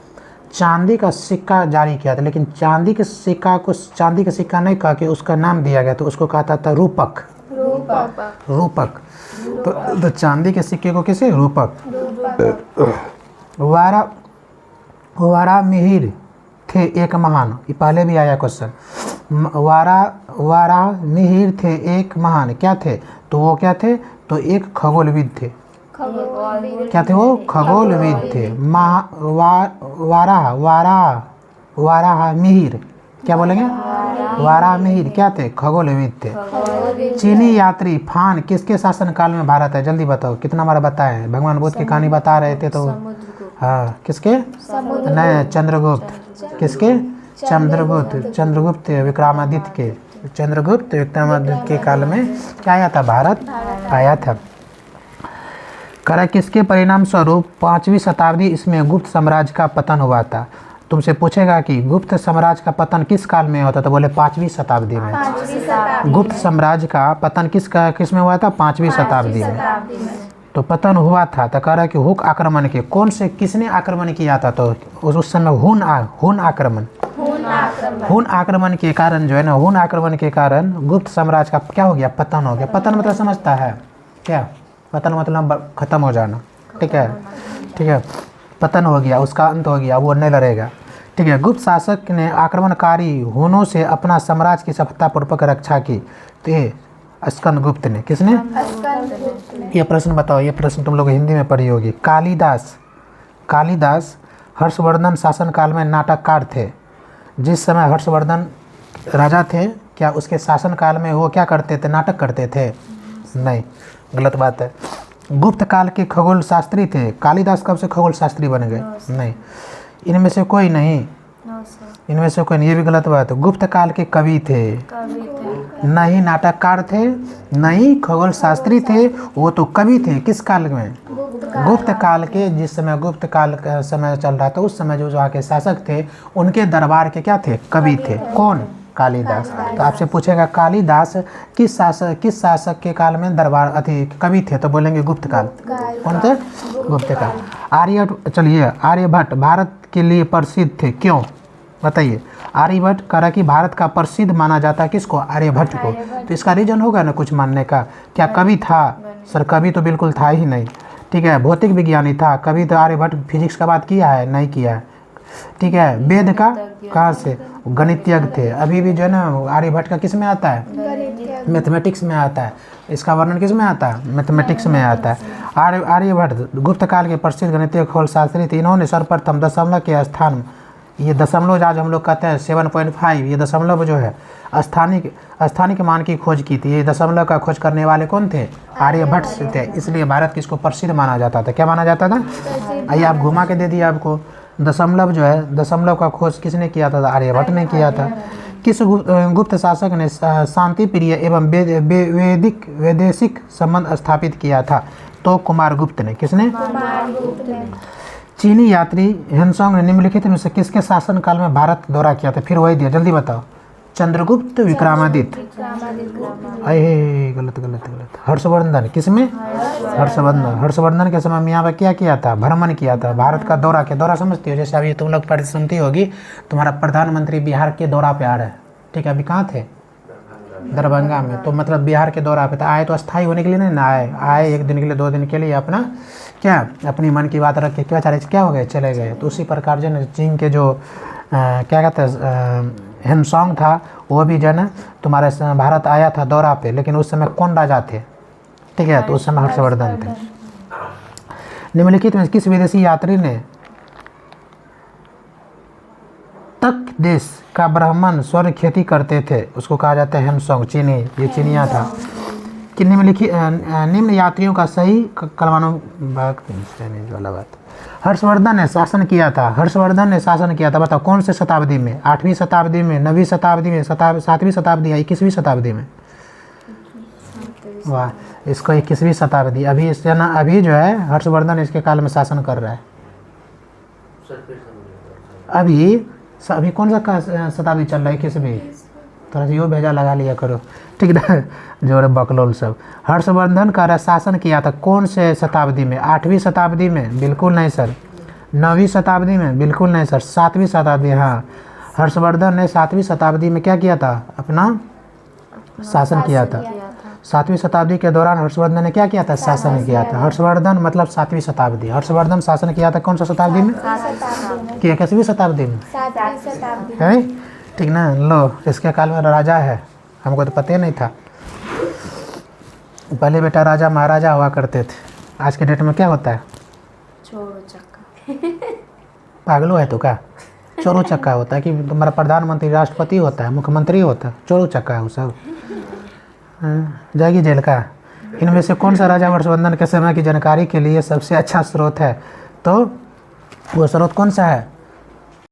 चांदी का सिक्का जारी किया था। लेकिन चांदी के सिक्का को चांदी का सिक्का नहीं कहा कि उसका नाम दिया गया, तो उसको कहता था रूपक। रूपक। तो चांदी के सिक्के को किसे? रूपक। वारा मिहिर थे एक महान, ये पहले भी आया क्वेश्चन। वारा मिहिर थे एक महान, क्या थे? तो वो क्या थे? तो एक खगोलविद थे। क्या थे वो? खगोलविद थे। वारा मिहिर, क्या बोलेंगे? वारा मिहिर क्या थे? खगोलविद थे। चीनी यात्री फान किसके शासन काल में भारत है? जल्दी बताओ। कितना बार बताए हैं? भगवान बुद्ध की कहानी बता रहे थे तो हाँ, किसके? नहीं, चंद्रगुप्त। किसके? चंद्रगुप्त विक्रमादित्य के। चंद्रगुप्त विक्रमादित्य के काल में क्या आया था? भारत आया था। करा किसके परिणाम स्वरूप 5वीं शताब्दी इसमें गुप्त साम्राज्य का पतन हुआ था? तुमसे पूछेगा कि गुप्त साम्राज्य का पतन किस काल में होता? तो बोले 5वीं शताब्दी में। गुप्त साम्राज्य का पतन किस में हुआ था? 5वीं शताब्दी में। तो पतन हुआ था। तो कह रहा है कि हुक आक्रमण के कौन से किसने आक्रमण किया था? तो उस समय हुन आक्रमण के कारण जो है ना, हुन आक्रमण के कारण गुप्त साम्राज्य का क्या हो गया? पतन हो गया। पतन मतलब समझता है क्या? पतन मतलब खत्म हो जाना। ठीक है। ठीक है। पतन हो गया, उसका अंत हो गया, वो नहीं लड़ेगा। ठीक है। गुप्त शासक ने आक्रमणकारी हुनों से अपना साम्राज्य की सफलतापूर्वक रक्षा की। तो ये स्कंदगुप्त ने। किसने? ये प्रश्न बताओ। ये प्रश्न तुम लोग हिंदी में पढ़ी होगी। कालिदास हर्षवर्धन शासन काल में नाटककार थे। जिस समय हर्षवर्धन राजा थे, क्या उसके शासन काल में वो क्या करते थे? नाटक करते थे? नहीं, गलत बात है। गुप्त काल के खगोल शास्त्री थे। कालिदास कब से खगोल शास्त्री बन गए? नहीं, इनमें से कोई नहीं। इनमें से कोई नहीं, ये भी गलत बात है। गुप्त काल के कवि थे। न ही नाटककार थे, न ही खगोल शास्त्री थे, वो तो कवि थे। किस काल में? गुप्त काल के। जिस समय गुप्त काल का समय चल रहा था उस समय जो वहाँ के शासक थे उनके दरबार के क्या थे? कवि थे। कौन? कालिदास। तो आपसे पूछेगा कालिदास किस शासक के काल में दरबार अति कवि थे? तो बोलेंगे गुप्त काल। कौन थे? गुप्त काल। चलिए आर्यभट्ट भारत के लिए प्रसिद्ध थे, क्यों? बताइए। आर्यभट्ट कह रहा कि भारत का प्रसिद्ध माना जाता है किसको? आर्यभट्ट को। तो इसका रीजन होगा ना कुछ मानने का। क्या कवि था? सर कवि तो बिल्कुल था ही नहीं। ठीक है, भौतिक विज्ञानी था। कवि तो आर्यभट्ट फिजिक्स का बात किया है? नहीं किया है। ठीक है, वेद का कहाँ से? गणितज्ञ थे। अभी भी जो है ना आर्यभट्ट का किस में आता है? मैथमेटिक्स में आता है। इसका वर्णन किस में आता है? मैथमेटिक्स में आता है। आर्यभट्ट गुप्त काल के प्रसिद्ध गणितीय खगोल शास्त्री थे। इन्होंने सर्वप्रथम दशमलव के स्थान, ये दशमलव आज हम लोग कहते हैं 7.5, ये दशमलव जो है स्थानिक मान की खोज की थी। ये दशमलव का खोज करने वाले कौन थे? आर्यभट्ट से थे। इसलिए भारत किसको प्रसिद्ध माना जाता था? क्या माना जाता था? आइए आप घुमा के दे दिया आपको। दशमलव जो है, दशमलव का खोज किसने किया था? आर्यभट्ट ने किया था। किस गुप्त शासक ने शांति प्रिय एवं वैदेशिक संबंध स्थापित किया था? तो कुमारगुप्त ने। किसने? चीनी यात्री ह्वेनसांग ने निम्नलिखित में से किसके शासनकाल में भारत दौरा किया था? फिर वही दिया, जल्दी बताओ। चंद्रगुप्त, विक्रमादित्य, अरे गलत। हर्षवर्धन। किसमें? हर्षवर्धन के समय में यहाँ पर क्या किया था? भ्रमण किया था। भारत का दौरा किया। दौरा समझती हो? जैसे अभी तुम लोग पढ़ सुनती होगी तुम्हारा प्रधानमंत्री बिहार के दौरा पे आ रहा है। ठीक है, अभी कहाँ थे? दरभंगा में। तो मतलब बिहार के दौरा पे तो आए, तो अस्थायी होने के लिए नहीं ना आए 1 दिन के लिए 2 दिन के लिए अपना क्या अपनी मन की बात रख के क्या हो गए? चले गए। तो उसी प्रकार जो है चीन के जो क्या कहते हैं ह्वेनसांग था वो भी जो है ना तुम्हारे भारत आया था दौरा पे। लेकिन उस समय कौन राजा थे? ठीक है, तो उस समय हर्षवर्धन थे। निम्नलिखित में किस विदेशी यात्री ने तक देश का ब्राह्मण स्वर्ण खेती करते थे? उसको कहा जाता है ह्वेनसांग, चीनी। ये चीनिया था। कि निम्न यात्रियों का सही वाला बात। हर्षवर्धन ने शासन किया था। हर्षवर्धन ने शासन किया था, बताओ कौन से शताब्दी में? 8वीं शताब्दी में, 9वीं शताब्दी में, 7वीं शताब्दी या 21वीं शताब्दी में? वाह, इसको 21वीं शताब्दी। अभी जो है हर्षवर्धन इसके काल में शासन कर रहा है। अभी कौन सा शताब्दी चल रहा है? 21वीं। थोड़ा सा यो भेजा लगा लिया करो, ठीक ना, जोड़े बकलोल सब। हर्षवर्धन का शासन किया था कौन से शताब्दी में? 8वीं शताब्दी में? बिल्कुल नहीं सर। 9वीं शताब्दी में? बिल्कुल नहीं सर। 7वीं शताब्दी। हाँ, हर्षवर्धन ने 7वीं शताब्दी में क्या किया था? अपना शासन किया था। 7वीं शताब्दी के दौरान हर्षवर्धन ने क्या किया था? शासन किया था। हर्षवर्धन मतलब 7वीं शताब्दी। हर्षवर्धन शासन किया था कौन सा शताब्दी में? 21वीं शताब्दी में है, ठीक ना। लो, इसके काल में राजा है, हमको तो पता ही नहीं था। पहले बेटा राजा महाराजा हुआ करते थे। आज के डेट में क्या होता है? चोरो चक्का। पागलो है तो क्या? चोरो चक्का होता है कि तुम्हारा प्रधानमंत्री राष्ट्रपति होता है, मुख्यमंत्री होता है? चोरो चक्का है वो सब। जाएगी जेल का। इनमें से कौन सा राजा हर्षवर्धन के समय की जानकारी के लिए सबसे अच्छा स्रोत है? तो वो स्रोत कौन सा है?